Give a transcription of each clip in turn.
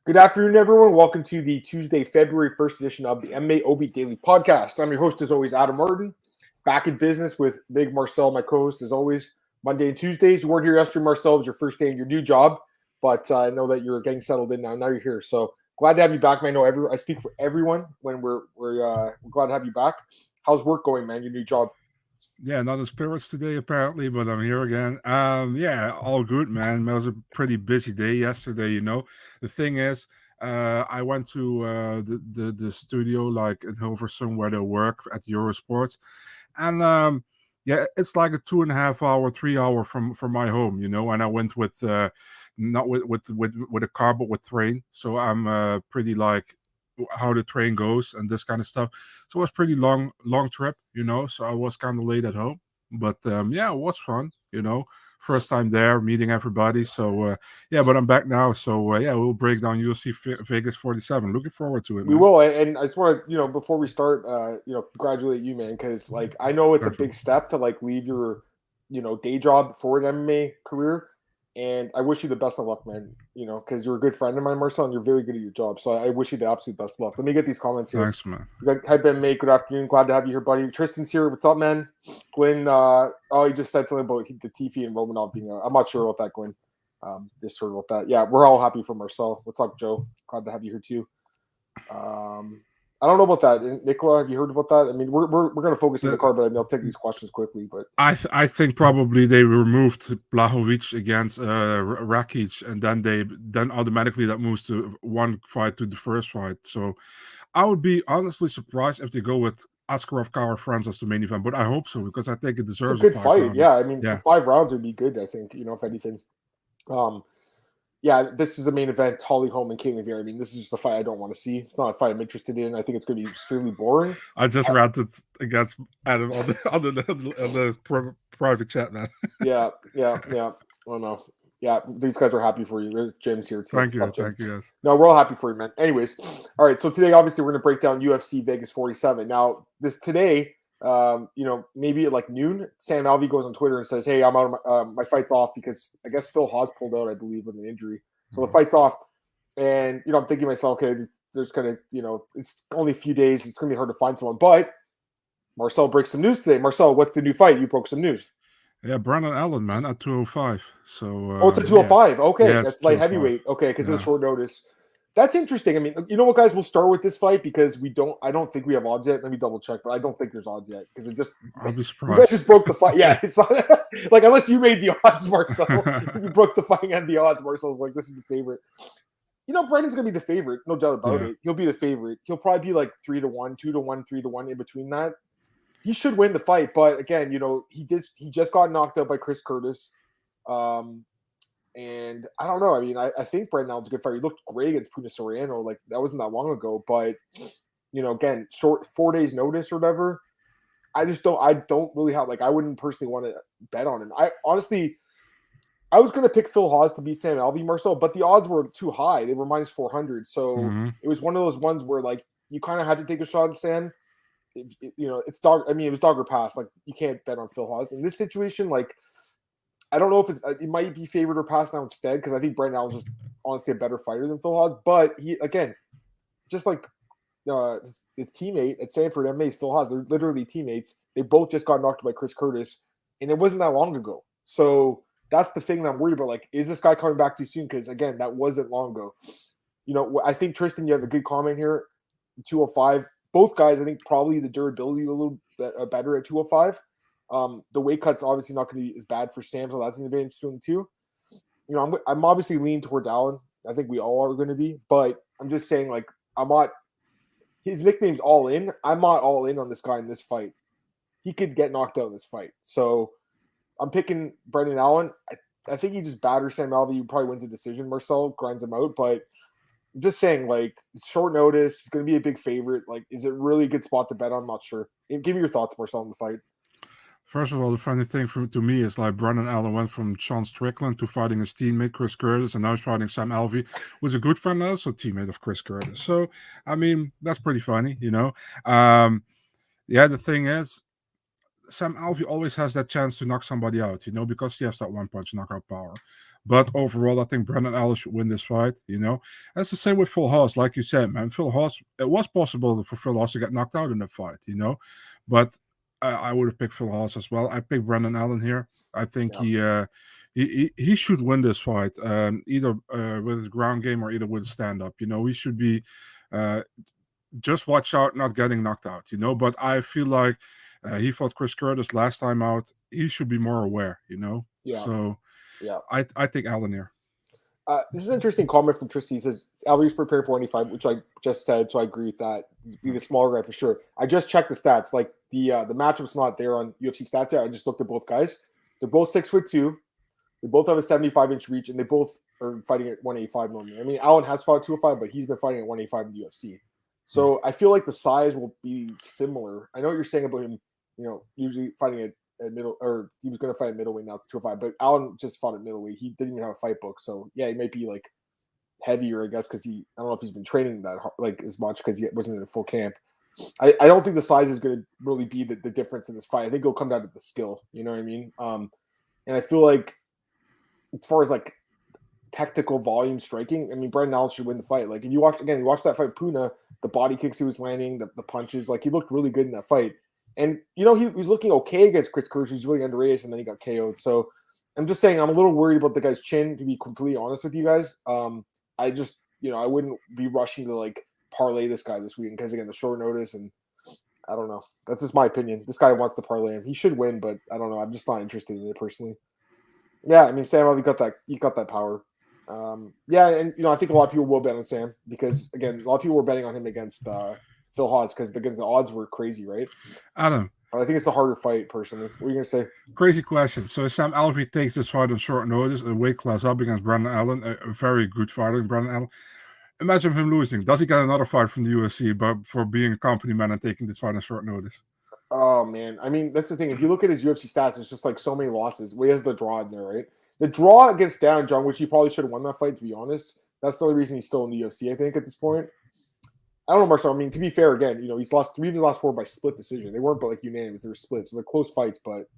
Good afternoon, everyone. Welcome to the Tuesday, February 1st edition of the MMAOB Daily Podcast. I'm your host, as always, Adam Martin. Back in business with Big Marcel, my co-host, as always, Monday and Tuesdays. You weren't here yesterday, Marcel. It was your first day in your new job, but I know that you're getting settled in now. Now you're here, so glad to have you back. I know I speak for everyone when we're glad to have you back. How's work going, man? Your new job? Yeah, not in spirits today apparently, but I'm here again. Yeah, all good, man. It was a pretty busy day yesterday. The thing is, I went to the studio like in Hilversum where they work at Eurosport, and yeah, it's like a 2.5 hour, 3 hour from my home. And I went with not with a car, but with train. So I'm pretty like how the train goes and this kind of stuff. So it was pretty long trip, so I was kind of late at home, but yeah, it was fun, first time there meeting everybody. So yeah, but I'm back now. So yeah, we'll break down UFC Vegas 47. Looking forward to it, We man. will, and I just want to, before we start, congratulate you, man, because like I know it's a big step to like leave your, day job for an MMA career, and I wish you the best of luck, man. Because you're a good friend of mine, Marcel, and you're very good at your job. So I wish you the absolute best of luck. Let me get these comments here. Thanks, man. We got Hype MMA. Good afternoon. Glad to have you here, buddy. Tristan's here. What's up, man? Glenn. He just said something about the Tifi and Romanov being. I'm not sure about that, Glenn. Just heard about that. Yeah, we're all happy for Marcel. What's up, Joe? Glad to have you here too. I don't know about that, Nicola. Have you heard about that? I mean, we're going to focus on the card, but I'll take these questions quickly. But I think probably they removed Blachowicz against Rakic, and then automatically that moves to one fight to the first fight. So I would be honestly surprised if they go with Askarov Kara France as the main event, but I hope so because I think it deserves it's a good fight. Rounder. Yeah, I mean, for 5 rounds would be good. I think if anything. Yeah, this is the main event. Holly Holm and Caitlin Vera. I mean, this is just a fight I don't want to see. It's not a fight I'm interested in. I think it's going to be extremely boring. I just ranted against Adam on the private chat, man. Yeah. Oh no. Yeah, these guys are happy for you. There's Jim's here too. Thank you, guys. No, we're all happy for you, man. Anyways, all right. So today, obviously, we're going to break down UFC Vegas 47. Now, today, maybe at like noon, Sam Alvey goes on Twitter and says, "Hey, I'm out of my fight's off because I guess Phil Haas pulled out, I believe, with an injury. So the fight's off." And I'm thinking to myself, okay, there's gonna, it's only a few days. It's gonna be hard to find someone. But Marcel breaks some news today. Marcel, what's the new fight? You broke some news. Yeah, Brandon Allen, man, at 205. So it's at 205. Okay, yeah, that's light heavyweight. Okay, because it's short notice. That's interesting. I mean, you know what, guys? We'll start with this fight because I don't think we have odds yet. Let me double check, but I don't think there's odds yet because I'll be surprised. You guys just broke the fight. Yeah, it's not like unless you made the odds, Marcel. You broke the fight and the odds. Marcel's like, this is the favorite. Brandon's gonna be the favorite, no doubt about it. He'll be the favorite. He'll probably be like 3-1, 2-1, 3-1 in between that. He should win the fight, but again, he just got knocked out by Chris Curtis. And I don't know. I mean, I think Brandon Allen's a good fighter. He looked great against Puna Soriano. Like, that wasn't that long ago. But, again, short 4 days notice or whatever. I don't really have, like, I wouldn't personally want to bet on him. I was going to pick Phil Haas to beat Sam Alvey, Marcel, but the odds were too high. They were minus 400. So it was one of those ones where, like, you kind of had to take a shot at Sam. It's dog. I mean, it was dog or pass. Like, you can't bet on Phil Haas. In this situation, like, I don't know if it might be favored or passed now instead because I think Brandon Allen's just honestly a better fighter than Phil Haas. But he, again, just like his teammate at Sanford MMA, Phil Haas, they're literally teammates. They both just got knocked by Chris Curtis, and it wasn't that long ago. So that's the thing that I'm worried about. Like, is this guy coming back too soon? Because, again, that wasn't long ago. I think, Tristan, you have a good comment here. 205. Both guys, I think, probably the durability a little bit better at 205. The weight cut's obviously not going to be as bad for Sam, so that's going to be interesting too. I'm obviously leaning towards Allen. I think we all are going to be, but I'm just saying, like, I'm not. His nickname's All In. I'm not all in on this guy in this fight. He could get knocked out in this fight, so I'm picking Brendan Allen. I think he just batters Sam Alvey. He probably wins a decision. Marcel grinds him out, but I'm just saying, like, it's short notice. It's going to be a big favorite. Like, is it really a good spot to bet on? I'm not sure. Give me your thoughts, Marcel, on the fight. First of all, the funny thing to me is like Brandon Allen went from Sean Strickland to fighting his teammate Chris Curtis, and now he's fighting Sam Alvey, who's a good friend, also teammate of Chris Curtis. So, I mean, that's pretty funny, Yeah, the thing is, Sam Alvey always has that chance to knock somebody out, because he has that one punch knockout power. But overall, I think Brendan Allen should win this fight. That's the same with Phil Haas, like you said, man. Phil Haas, it was possible for Phil Haas to get knocked out in the fight. But I would have picked Phil Haas as well. I picked Brendan Allen here. I think he should win this fight, either with his ground game or either with stand up. He should be just watch out not getting knocked out. But I feel like he fought Chris Curtis last time out. He should be more aware. Yeah. So yeah, I think Allen here. This is an interesting comment from Tristy. He says Alvey's prepared for 185, which I just said, so I agree with that. He'd be the smaller guy for sure. I just checked the stats. Like the matchup's not there on UFC stats yet. I just looked at both guys. They're both 6'2". They both have a 75-inch reach, and they both are fighting at 185 normally. I mean, Allen has fought 205, but he's been fighting at 185 in the UFC. So I feel like the size will be similar. I know what you're saying about him, usually fighting at middle, or he was going to fight at middleweight, now it's 205, but Allen just fought at middleweight. He didn't even have a fight book. So yeah, he might be like heavier, I guess, because I don't know if he's been training that like as much because he wasn't in a full camp. I don't think the size is going to really be the difference in this fight. I think it'll come down to the skill. You know what I mean? And I feel like as far as like technical volume striking, I mean, Brendan Allen should win the fight. Like, if you watch that fight, Puna, the body kicks he was landing, the punches, like he looked really good in that fight. And he was looking okay against Chris Curtis, who's really underrated, and then he got KO'd. So I'm just saying I'm a little worried about the guy's chin, to be completely honest with you guys. I just, I wouldn't be rushing to like parlay this guy this weekend because again, the short notice, and I don't know. That's just my opinion. This guy wants to parlay him. He should win, but I don't know. I'm just not interested in it personally. Yeah, I mean, Sam, you got that power. Yeah, and I think a lot of people will bet on Sam because again, a lot of people were betting on him against Phil Haas because again the odds were crazy, right? Adam, but I think it's the harder fight personally. What are you gonna say? Crazy question. So Sam Alvey takes this fight on short notice, a weight class up against Brendan Allen, a very good fighter in Brendan Allen. Imagine him losing. Does he get another fight from the UFC, but for being a company man and taking this fight on short notice? Oh man, I mean that's the thing. If you look at his UFC stats, it's just like so many losses. He has the draw in there, right? The draw against Dan Jung, which he probably should have won that fight, to be honest. That's the only reason he's still in the UFC, I think, at this point. I don't know, Marcel. I mean, to be fair, again, he's lost 3 of his last 4 by split decision. They weren't, but like unanimous. They were split, so they're close fights. But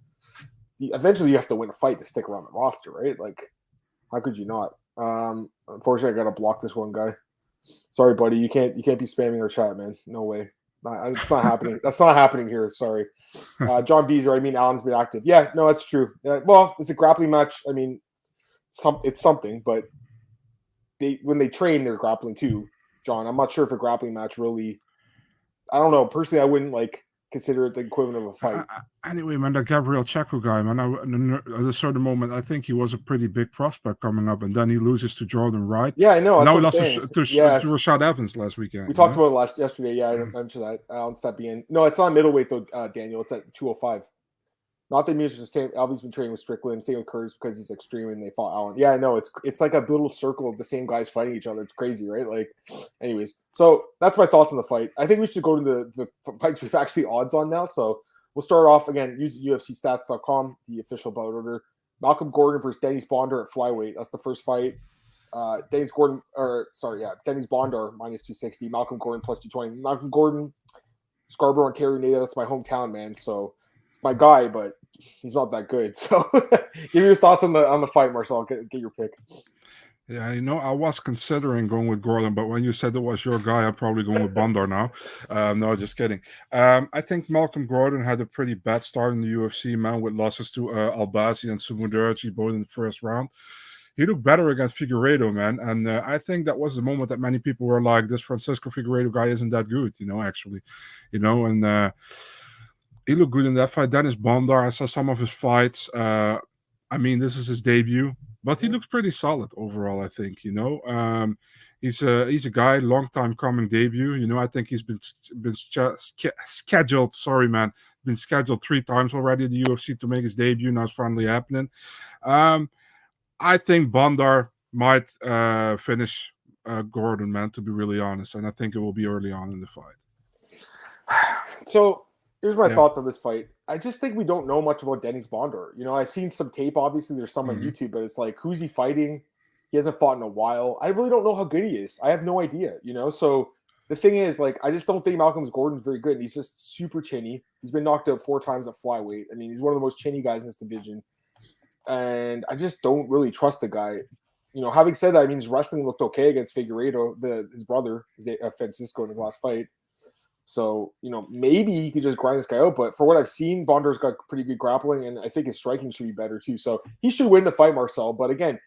eventually, you have to win a fight to stick around the roster, right? Like, how could you not? Unfortunately, I got to block this one guy. Sorry, buddy. You can't be spamming our chat, man. No way. It's not happening. That's not happening here. Sorry. John Beezer, I mean, Allen's been active. Yeah, no, that's true. Well, it's a grappling match. I mean, it's something, but when they train, they're grappling too, John. I'm not sure if a grappling match really, I don't know. Personally, I wouldn't consider it the equivalent of a fight. Anyway, man, that Gabriel Checo guy, man, at a certain moment, I think he was a pretty big prospect coming up, and then he loses to Jordan Wright. Yeah, I know. Now he lost to Rashad Evans last weekend. We talked about it yesterday. Yeah, I mentioned that. On step being. No, it's not middleweight though, Daniel. It's at 205. Not that means the same. Alvey's been training with Strickland, same with Curtis because he's extreme and they fought Allen. Yeah, I know. It's like a little circle of the same guys fighting each other. It's crazy, right? Like, anyways. So that's my thoughts on the fight. I think we should go to the fights we've actually odds on now. So we'll start off again. Use UFCstats.com, the official bout order. Malcolm Gordon versus Dennis Bondar at flyweight. That's the first fight. Dennis Bondar minus 260. Malcolm Gordon plus 220. Malcolm Gordon, Scarborough, Ontario native. That's my hometown, man. So it's my guy, but he's not that good. So give your thoughts on the fight, Marcel. Get your pick. Yeah, I was considering going with Gordon, but when you said it was your guy, I'm probably going with Bondar now. No, just kidding. I think Malcolm Gordon had a pretty bad start in the UFC, man, with losses to Albazi and Sumudaerji both in the first round. He looked better against Figueiredo, man, and I think that was the moment that many people were like, this Francisco Figueiredo guy isn't that good, actually. And he looked good in that fight. Dennis Bondar, I saw some of his fights. I mean, this is his debut, but he looks pretty solid overall, I think. He's a guy, long time coming debut. I think he's been scheduled. Sorry, man, been scheduled 3 times already at the UFC to make his debut. Now it's finally happening. I think Bondar might finish Gordon, man, to be really honest, and I think it will be early on in the fight. So here's my thoughts on this fight. I just think we don't know much about Dennis Bondar. I've seen some tape. Obviously, there's some on YouTube, but it's like, who's he fighting? He hasn't fought in a while. I really don't know how good he is. I have no idea. So the thing is, like, I just don't think Malcolm Gordon's very good. He's just super chinny. He's been knocked out 4 times at flyweight. I mean, he's one of the most chinny guys in this division. And I just don't really trust the guy. You know, having said that, I mean, his wrestling looked okay against Figueiredo, his brother, Francisco, in his last fight. So, you know, maybe he could just grind this guy out. But for what I've seen, Bondar's got pretty good grappling, and I think his striking should be better too. So he should win the fight, Marcel. But again,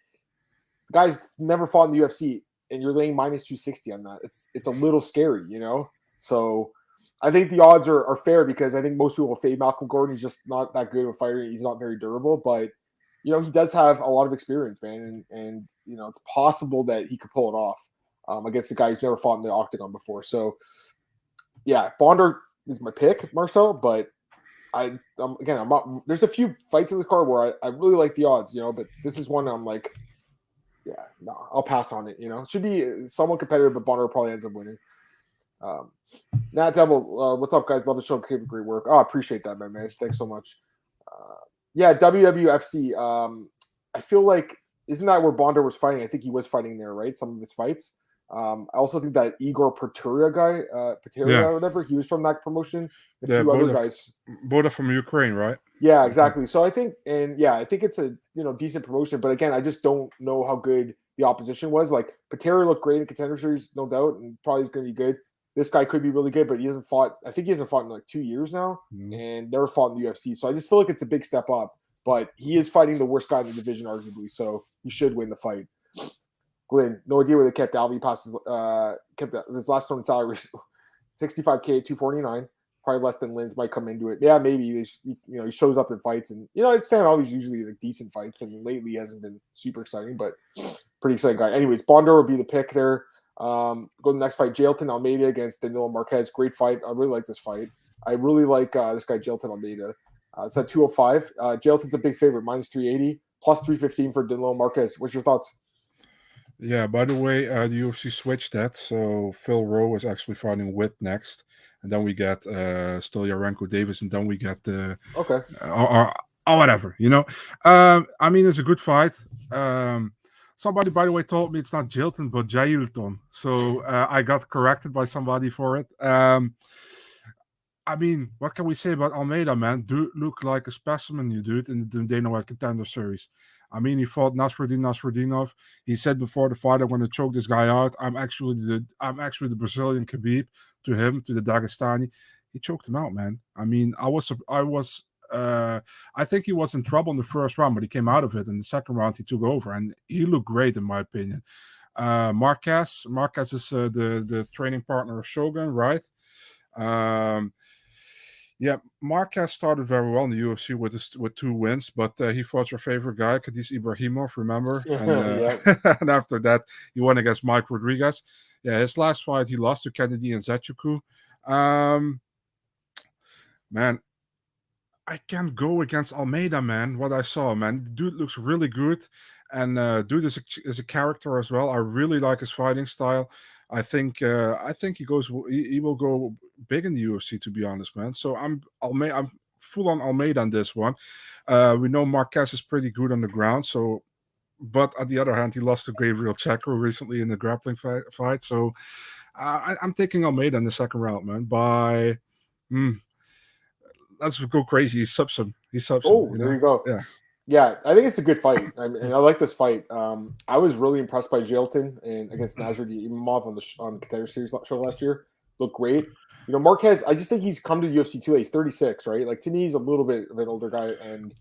the guy's never fought in the UFC, and you're laying minus 260 on that. It's a little scary, you know? So I think the odds are fair because I think most people will fade Malcolm Gordon. He's just not that good of a fighter. He's not very durable, but you know, he does have a lot of experience, man. And you know, it's possible that he could pull it off against a guy who's never fought in the octagon before. So yeah, Bondar is my pick, Marcel, but I'm not, there's a few fights in this card where I really like the odds, you know, but this is one I'm like, yeah, no, I'll pass on it, you know. It should be somewhat competitive, but Bondar probably ends up winning. Nat Devil, what's up, guys? Love the show. Keep great work. Oh, I appreciate that, man. Thanks so much. Yeah, WWFC. I feel like, isn't that where Bondar was fighting? I think he was fighting there, right? Some of his fights. I also think that Igor Pateria guy, or whatever, he was from that promotion. A few other guys. Both are from Ukraine, right? Yeah, exactly. So I think it's a decent promotion, but again, I just don't know how good the opposition was. Like Pateria looked great in Contender Series, no doubt, and probably is going to be good. This guy could be really good, but he hasn't fought. I think he hasn't fought in like 2 years now, and never fought in the UFC. So I just feel like it's a big step up. But he is fighting the worst guy in the division, arguably. So he should win the fight. Glenn, no idea where they kept Alvey passes. Kept his last known salary, $65K, $249. Probably less than Lynn's might come into it. Yeah, maybe he shows up in fights, and it's Sam Alvey's usually like decent fights, and lately he hasn't been super exciting, but pretty exciting guy. Anyways, Bondar would be the pick there. Go to the next fight, Jailton Almeida against Danilo Marquez. Great fight. I really like this fight. I really like this guy, Jailton Almeida. It's at 205. Jailton's a big favorite, minus 380, plus 315 for Danilo Marquez. What's your thoughts? Yeah, by the way, the UFC switched that. So Phil Rowe is actually fighting Witt next. And then we get Stolyarenko Davis, and then we get the... Okay. Or whatever, I mean, it's a good fight. Somebody, by the way, told me it's not Jailton, but Jailton. So I got corrected by somebody for it. I mean, what can we say about Almeida, man? Dude look like a specimen, you dude, in the Dana White Contender Series. I mean, he fought Nasruddinov. He said before the fight, I'm going to choke this guy out. I'm actually the Brazilian Khabib to him, to the Dagestani. He choked him out, man. I mean, I think he was in trouble in the first round, but he came out of it. In the second round, he took over, and he looked great, in my opinion. Marquez is the training partner of Shogun, right? Yeah, Marquez started very well in the UFC with 2 wins, but he fought your favorite guy, Khadis Ibrahimov, remember? And, and after that, he won against Mike Rodriguez. Yeah, his last fight, he lost to Kennedy and Zechuku. Man, I can't go against Almeida, man. What I saw, man, the dude looks really good, and dude is a character as well. I really like his fighting style. I think he will go big in the UFC, to be honest, man. So I'm full on Almeida on this one. We know Marquez is pretty good on the ground, so. But on the other hand, he lost to Gabriel Checo recently in the grappling fight. So I'm taking Almeida in the second round, man. Let's go crazy. He subs him. Oh, there you go. Yeah, I think it's a good fight. And I like this fight. I was really impressed by Jailton and against Nasruddinov on the Contender Series show last year. Looked great. Marquez, I just think he's come to the UFC too late. He's 36, right? Like, to me, he's a little bit of an older guy. And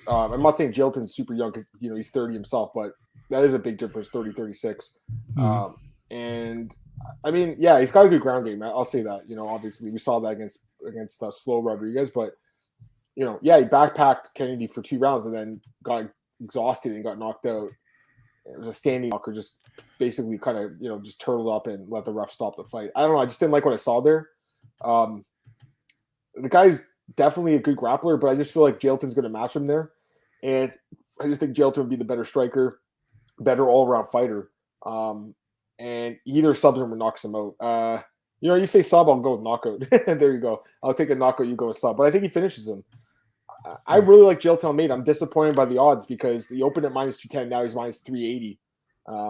I'm not saying Jailton's super young because, he's 30 himself, but that is a big difference, 30, 36. And, I mean, yeah, he's got a good ground game. I'll say that. Obviously, we saw that against Slow Rodriguez, but he backpacked Kennedy for 2 rounds and then got exhausted and got knocked out. It was a standing knocker, just basically kind of, just turtled up and let the ref stop the fight. I don't know. I just didn't like what I saw there. The guy's definitely a good grappler, but I just feel like Jailton's going to match him there. And I just think Jailton would be the better striker, better all-around fighter. And either subs him or knocks him out. You say sub, I'll go with knockout. There you go. I'll take a knockout, you go with sub. But I think he finishes him. I really like Jailton Almeida. I'm disappointed by the odds because he opened at minus 210. Now he's minus 380.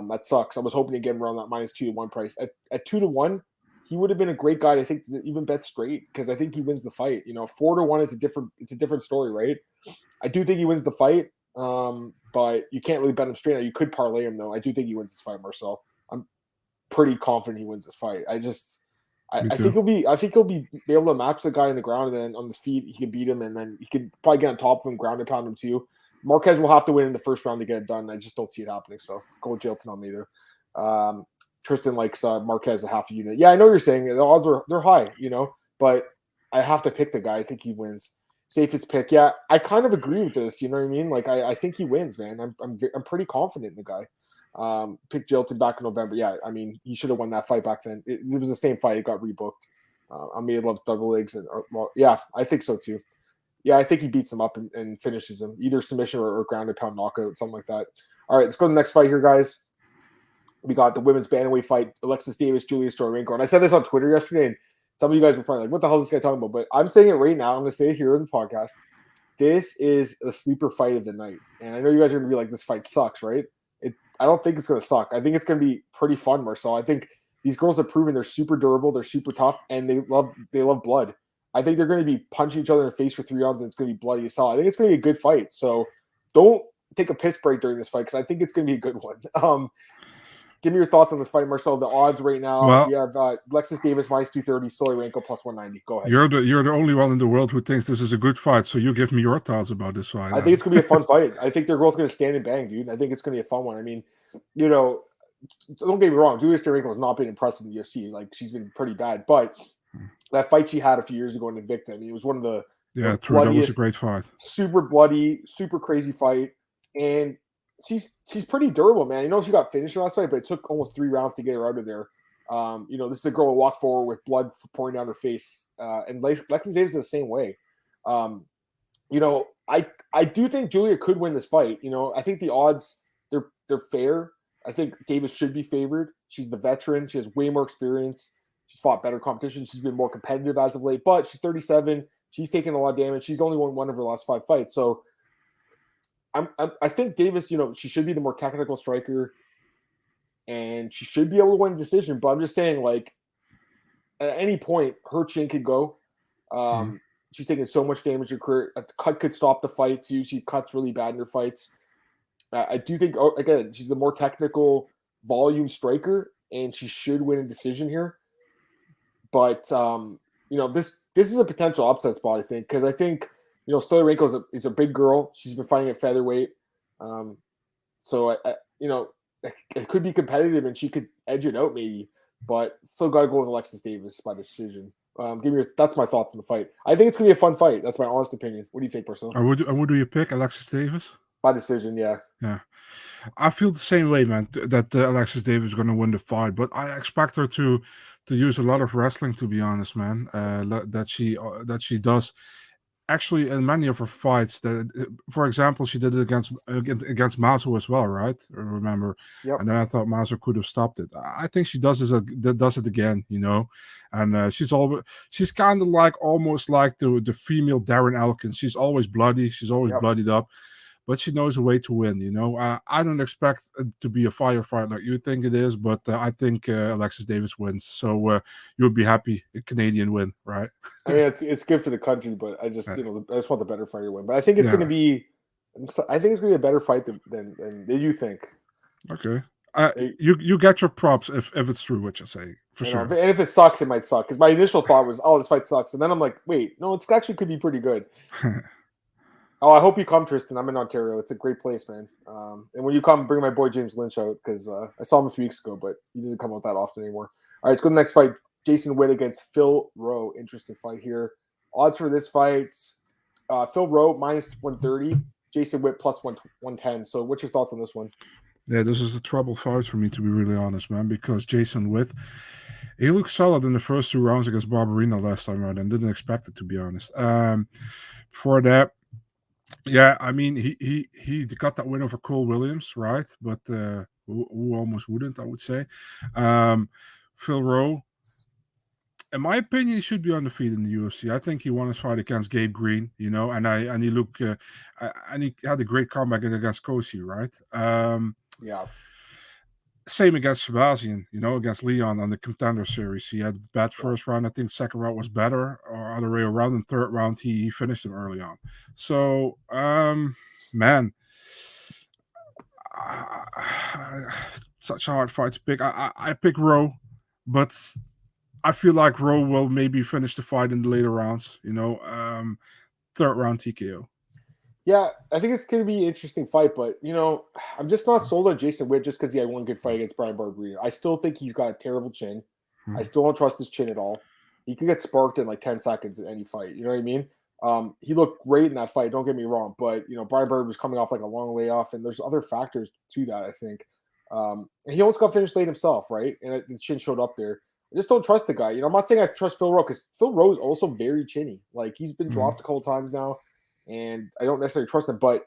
That sucks. I was hoping to get him around that minus 2-1 price. At 2-1, he would have been a great guy, I think, to even bet straight, because I think he wins the fight. 4-1 is it's a different story, right? I do think he wins the fight, but you can't really bet him straight. You could parlay him, though. I do think he wins this fight, Marcel. I'm pretty confident he wins this fight. I think he'll be able to match the guy on the ground, and then on the feet he can beat him, and then he could probably get on top of him, ground and pound him too. Marquez will have to win in the first round to get it done. I just don't see it happening. So go with jail tonight either. Tristan likes Marquez a half a unit. Yeah, I know what you're saying. The odds they're high, but I have to pick the guy. I think he wins. Safest pick. Yeah, I kind of agree with this. You know what I mean? Like I think he wins, man. I'm pretty confident in the guy. Picked Jilton back in November. Yeah, I mean he should have won that fight back then. It was the same fight. It got rebooked. Amir loves double legs, and yeah, I think so too. Yeah, I think he beats him up and finishes him, either submission or ground and pound knockout, something like that. All right, let's go to the next fight here, guys. We got the women's bantamweight fight, Alexis Davis, Julia Stororenko. And I said this on Twitter yesterday, and some of you guys were probably like, what the hell is this guy talking about? But I'm saying it right now. I'm going to say it here in the podcast. This is a sleeper fight of the night. And I know you guys are going to be like, this fight sucks, right? I don't think it's going to suck. I think it's going to be pretty fun, Marcel. I think these girls have proven they're super durable, they're super tough, and they love blood. I think they're going to be punching each other in the face for 3 rounds, and it's going to be bloody as hell. I think it's going to be a good fight. So don't take a piss break during this fight, because I think it's going to be a good one. Give me your thoughts on this fight, Marcel. The odds right now, we have Alexis Davis minus 230, Stororenko plus 190. Go ahead. You're the only one in the world who thinks this is a good fight, so you give me your thoughts about this fight. I think it's going to be a fun fight. I think they're both going to stand and bang, dude. I think it's going to be a fun one. I mean, don't get me wrong. Julia Stororenko has not been impressive in the UFC. Like, she's been pretty bad. But that fight she had a few years ago in Invicta, I mean, it was one of the that was a great fight. Super bloody, super crazy fight. And she's pretty durable, man. She got finished last fight, but it took almost 3 rounds to get her out of there. This is a girl who walked forward with blood pouring down her face. And Alexis Davis is the same way. I do think Julia could win this fight. I think the odds, they're fair. I think Davis should be favored. She's the veteran. She has way more experience. She's fought better competition. She's been more competitive as of late, but she's 37. She's taken a lot of damage. She's only won one of her last 5 fights. So I think Davis, she should be the more technical striker, and she should be able to win a decision. But I'm just saying, like, at any point, her chin could go. She's taken so much damage in her career. A cut could stop the fight too. She cuts really bad in her fights. I do think, again, she's the more technical volume striker, and she should win a decision here. But this is a potential upset spot, I think, because I think Stororenko is a big girl. She's been fighting at featherweight, so it could be competitive, and she could edge it out maybe. But still got to go with Alexis Davis by decision. That's my thoughts on the fight. I think it's gonna be a fun fight. That's my honest opinion. What do you think, Marcel? And what do you pick, Alexis Davis? By decision, yeah. Yeah, I feel the same way, man. That Alexis Davis is going to win the fight, but I expect her to use a lot of wrestling. To be honest, man, that she does. Actually, in many of her fights, for example, she did it against Mazo as well, right? I remember, yep. And then I thought Mazo could have stopped it. I think she does it again, and she's kind of like almost like the female Darren Elkins. She's always bloody, she's always bloodied up, but she knows a way to win. I don't expect it to be a firefight like you think it is, but I think Alexis Davis wins. So you'll be happy a Canadian win, right? I mean, it's good for the country, but I just I just want the better fighter to win. But I think it's going to be, a better fight than you think. Okay, you get your props if it's true what you're saying, for sure. And if it sucks, it might suck. Because my initial thought was, this fight sucks, and then I'm like, wait, no, it actually could be pretty good. Oh, I hope you come, Tristan. I'm in Ontario. It's a great place, man. And when you come, bring my boy James Lynch out, because I saw him a few weeks ago, but he doesn't come out that often anymore. All right, let's go to the next fight. Jason Witt against Phil Rowe. Interesting fight here. Odds for this fight, Phil Rowe minus 130, Jason Witt plus 110. So what's your thoughts on this one? Yeah, this is a trouble fight for me, to be really honest, man, because Jason Witt, he looked solid in the first 2 rounds against Barbarino last time out, and didn't expect it, to be honest. Before that, yeah, I mean, he got that win over Cole Williams, right? But who almost wouldn't, I would say. Phil Rowe, in my opinion, he should be undefeated in the UFC. I think he won his fight against Gabe Green, and he looked and he had a great comeback against Kosi, right? Yeah. Same against Sebastian, against Leon on the Contender Series. He had bad first round. I think second round was better, or other way around. In third round, he finished him early on. So, man, such a hard fight to pick. I pick Rowe, but I feel like Rowe will maybe finish the fight in the later rounds. Third round TKO. Yeah, I think it's going to be an interesting fight, but I'm just not sold on Jason Witt just because he had one good fight against Brian Barrio. I still think he's got a terrible chin. I still don't trust his chin at all. He could get sparked in like 10 seconds in any fight. You know what I mean? He looked great in that fight. Don't get me wrong, but Brian Barrio was coming off like a long layoff, and there's other factors to that. I think, and he almost got finished late himself, right? And the chin showed up there. I just don't trust the guy. I'm not saying I trust Phil Rowe because Phil Rowe is also very chinny. Like he's been dropped a couple times now. And I don't necessarily trust him, but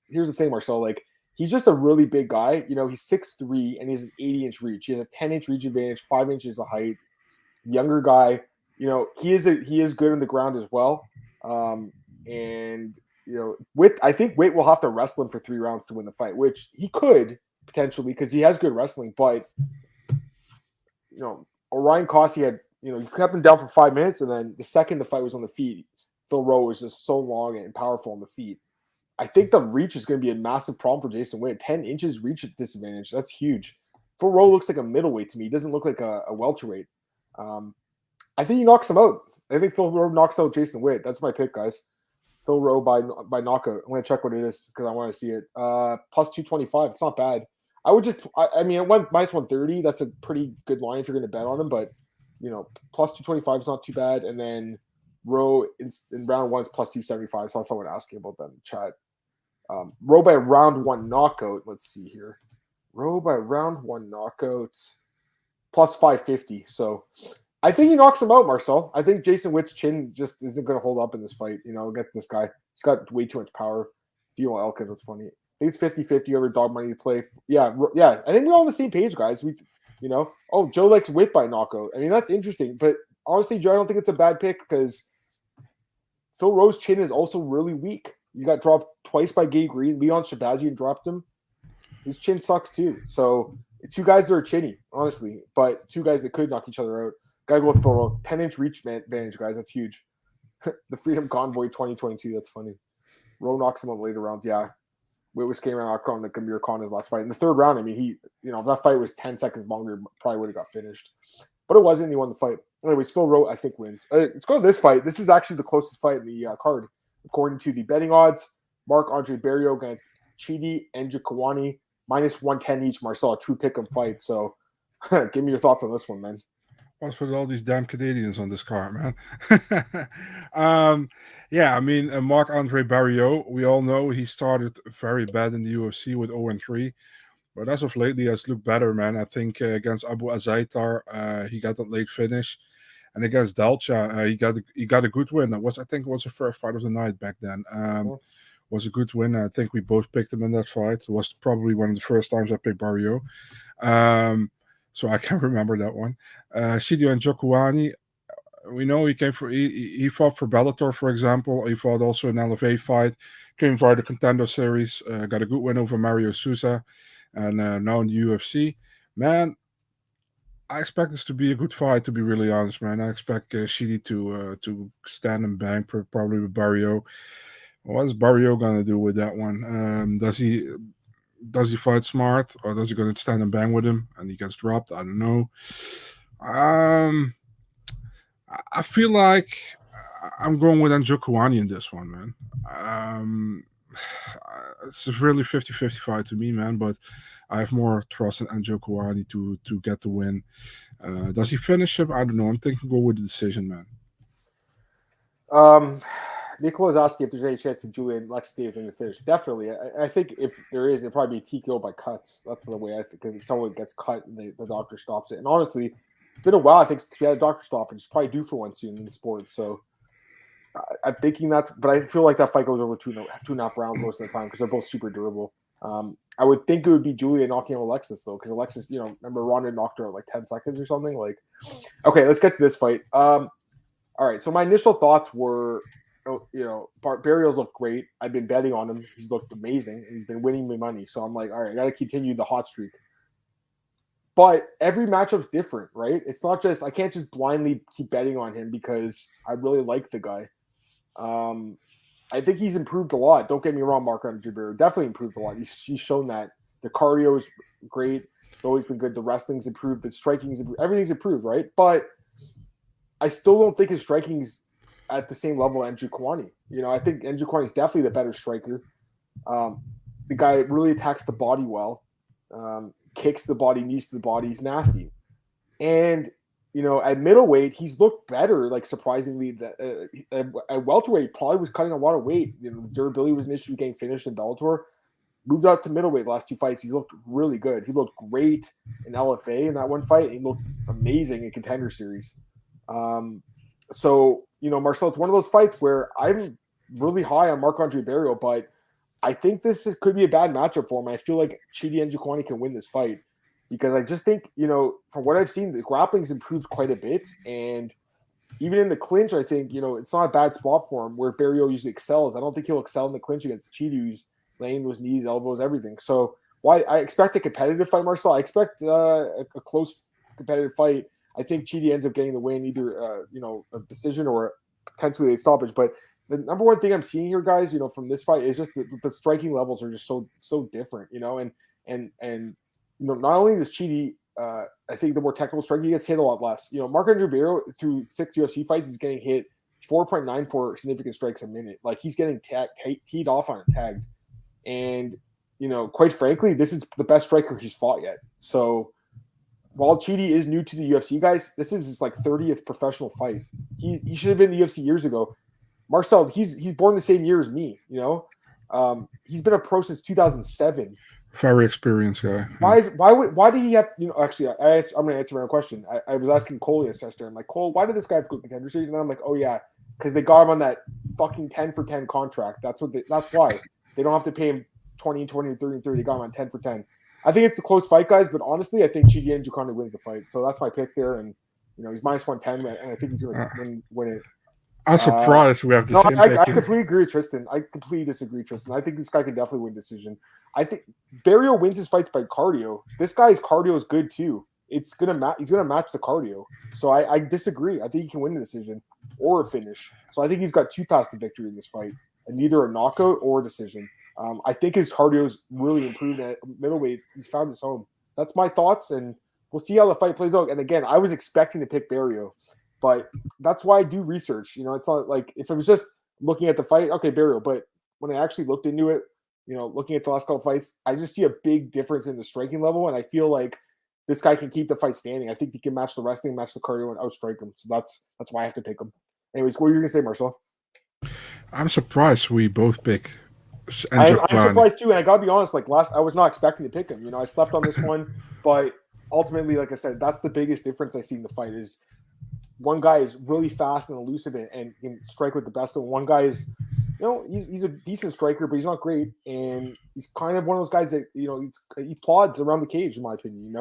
here's the thing, Marcel. Like he's just a really big guy. He's 6'3" and he has an 80-inch reach. He has a 10-inch reach advantage, 5 inches of height. Younger guy. He is good on the ground as well. And I think Witt will have to wrestle him for 3 rounds to win the fight, which he could potentially because he has good wrestling. But Orion Cossie had he kept him down for 5 minutes, and then the second the fight was on the feet, Phil Rowe was just so long and powerful on the feet. I think the reach is going to be a massive problem for Jason Witt. 10 inches reach disadvantage. That's huge. Phil Rowe looks like a middleweight to me. He doesn't look like a welterweight. I think he knocks him out. I think Phil Rowe knocks out Jason Witt. That's my pick, guys. Phil Rowe by knockout. I'm going to check what it is because I want to see it. Plus 225. It's not bad. I mean, it went minus 130. That's a pretty good line if you're going to bet on him. But, plus 225 is not too bad. And then Rowe in round 1 is plus 275. So I saw someone asking about that in the chat. Rowe by round 1 knockout. Let's see here. Rowe by round 1 knockout plus 550. So I think he knocks him out, Marcel. I think Jason Witt's chin just isn't going to hold up in this fight. Against this guy. He's got way too much power. Theo Elkins, that's funny. I think it's 50-50 over dog money to play. Yeah. I think we're all on the same page, guys. Joe likes Witt by knockout. I mean, that's interesting. But honestly, Joe, I don't think it's a bad pick because Phil Rowe's chin is also really weak. You got dropped twice by Gabe Green. Leon Shabazian dropped him. His chin sucks too. So 2 guys that are chinny, honestly, but 2 guys that could knock each other out. Gotta go with Phil Rowe. 10-inch reach advantage, guys. That's huge. The Freedom Convoy 2022. That's funny. Rowe knocks him out later rounds. Yeah. Witt was came around on the Gamir Khan his last fight. In the third round, I mean, if that fight was 10 seconds longer, probably would have got finished. But it wasn't. He won the fight. Anyways, Phil Rowe, I think, wins. Let's go to this fight. This is actually the closest fight in the card, according to the betting odds. Marc-Andre Barrio against Chidi and Kawani, minus 110 each. Marcel, a true pick'em fight. So give me your thoughts on this one, man. What's with all these damn Canadians on this card, man? I mean, Marc-Andre Barrio, we all know he started very bad in the UFC with 0-3. But as of lately, has looked better, man. I think against Abu Azaitar, he got that late finish. And against Dalcha, he got a good win. I think it was the first fight of the night back then. Was a good win. I think we both picked him in that fight. It was probably one of the first times I picked Barrio. So I can remember that one. Chidi and Kawani, we know he fought for Bellator, for example. He fought also an LFA fight. Came via the Contender Series. Got a good win over Mario Souza. And now in the UFC. Man, I expect this to be a good fight, to be really honest, man. I expect Chidi to stand and bang probably with Barrio. What is Barrio going to do with that one? Does he fight smart, or does he going to stand and bang with him and he gets dropped? I don't know. I feel like I'm going with Kawani in this one, man. It's a really 50-50 fight to me, man, but I have more trust in Kawani to get the win. Does he finish him? I don't know. I'm thinking go with the decision, man. Nicola's asking if there's any chance of Julian Lex Davis going to finish. Definitely. I think if there is, it'll probably be TKO by cuts. That's the way I think. Because someone gets cut and the doctor stops it. And honestly, it's been a while, I think, since we had a doctor stop, and it's probably due for one soon in the sport. So I'm thinking but I feel like that fight goes over 2.5 rounds most of the time because they're both super durable. I would think it would be Julia knocking out Alexis, though, because Alexis, remember Ronda knocked her out like 10 seconds or something? Okay, let's get to this fight. All right, so my initial thoughts were, Barrios looked great. I've been betting on him. He's looked amazing. He's been winning me money. So I'm like, all right, I got to continue the hot streak. But every matchup's different, right? It's not just I can't just blindly keep betting on him because I really like the guy. I think he's improved a lot. Don't get me wrong, Marc-Andre Barrio definitely improved a lot. He's shown that the cardio is great. It's always been good. The wrestling's improved. The striking's improved. Everything's improved, right? But I still don't think his striking's at the same level as Andrew Kawani. I think Andrew Kawani is definitely the better striker. The guy really attacks the body well, kicks the body, knees to the body. He's nasty. And at middleweight, he's looked better, like surprisingly. At welterweight, probably was cutting a lot of weight. The durability was an issue getting finished in Bellator. Moved out to middleweight the last 2 fights. He's looked really good. He looked great in LFA in that one fight. He looked amazing in Contender Series. So, Marcel, it's one of those fights where I'm really high on Marc-Andre Barrio, but I think this could be a bad matchup for him. I feel like Chidi and Kawani can win this fight. Because I just think, from what I've seen, the grappling's improved quite a bit. And even in the clinch, I think, it's not a bad spot for him where Barrio usually excels. I don't think he'll excel in the clinch against Chidi, who's laying those knees, elbows, everything. So I expect a competitive fight, Marcel. I expect a close competitive fight. I think Chidi ends up getting the win, either, a decision or potentially a stoppage. But the number one thing I'm seeing here, guys, from this fight is just the striking levels are just so different, and not only does Chidi, I think the more technical striking, he gets hit a lot less. Marc-Andre Barrio, through 6 UFC fights, he's getting hit 4.94 significant strikes a minute. Like, he's getting teed off on it, tagged. And, quite frankly, this is the best striker he's fought yet. So, while Chidi is new to the UFC, guys, this is his, 30th professional fight. He should have been in the UFC years ago. Marcel, he's born the same year as me, He's been a pro since 2007. Very experienced guy. Why did he have? Actually, I'm going to answer my own question. I was asking Cole yesterday. I'm like, Cole, why did this guy have good Contender Series? And then I'm like, oh yeah, because they got him on that fucking 10 for 10 contract. That's why they don't have to pay him 20, 30, and 30. They got him on 10 for 10. I think it's a close fight, guys. But honestly, I think Chidi and Kawani wins the fight. So that's my pick there. And he's minus 110, and I think he's going to win it. I'm surprised we have the same pick. I completely agree with Tristan. I completely disagree, Tristan. I think this guy can definitely win decision. I think Barrio wins his fights by cardio. This guy's cardio is good too. He's gonna match the cardio. So I disagree. I think he can win the decision or a finish. So I think he's got 2 paths to victory in this fight, and neither a knockout or a decision. I think his cardio's really improved at middleweight. He's found his home. That's my thoughts, and we'll see how the fight plays out. And again, I was expecting to pick Barrio, but that's why I do research. It's not like if it was just looking at the fight, okay, Barrio. But when I actually looked into it, looking at the last couple fights, I just see a big difference in the striking level, and I feel like this guy can keep the fight standing. I think he can match the wrestling, match the cardio, and outstrike him. So that's why I have to pick him. Anyways, what are you gonna say, Marcel? I'm surprised we both pick. I'm surprised too, and I gotta be honest. I was not expecting to pick him. I slept on this one, but ultimately, like I said, that's the biggest difference I see in the fight is one guy is really fast and elusive and can strike with the best, and one guy is, he's a decent striker, but he's not great, and he's kind of one of those guys that he plods around the cage, in my opinion.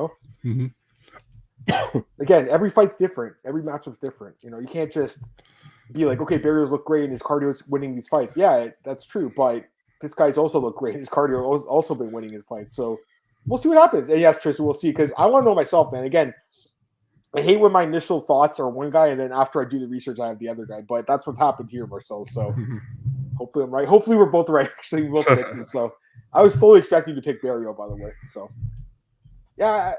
Mm-hmm. Again, every fight's different, every matchup's different. You can't just be like, okay, Barrios look great and his cardio's winning these fights. Yeah, that's true, but this guy's also looked great. His cardio has also been winning his fights. So we'll see what happens. And yes, Tristan, we'll see, because I want to know myself, man. Again, I hate when my initial thoughts are one guy, and then after I do the research, I have the other guy. But that's what's happened here, Marcel. So hopefully I'm right. Hopefully we're both right. Actually, we both picked him. So I was fully expecting to pick Barrio, by the way. So yeah,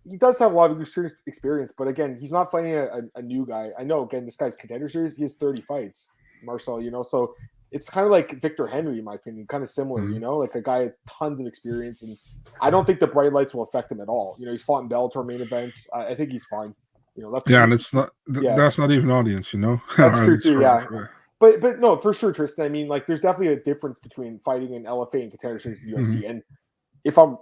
he does have a lot of experience, but again, he's not fighting a new guy. I know, again, this guy's Contender Series. He has 30 fights, Marcel. So it's kind of like Victor Henry, in my opinion, kind of similar. Like a guy with tons of experience, and I don't think the bright lights will affect him at all. He's fought in Bellator main events. I think he's fine. That's and it's not. That's not even audience. That's true too. Yeah. But no, for sure, Tristan. I mean, there's definitely a difference between fighting in LFA and Contender Series in UFC. And if I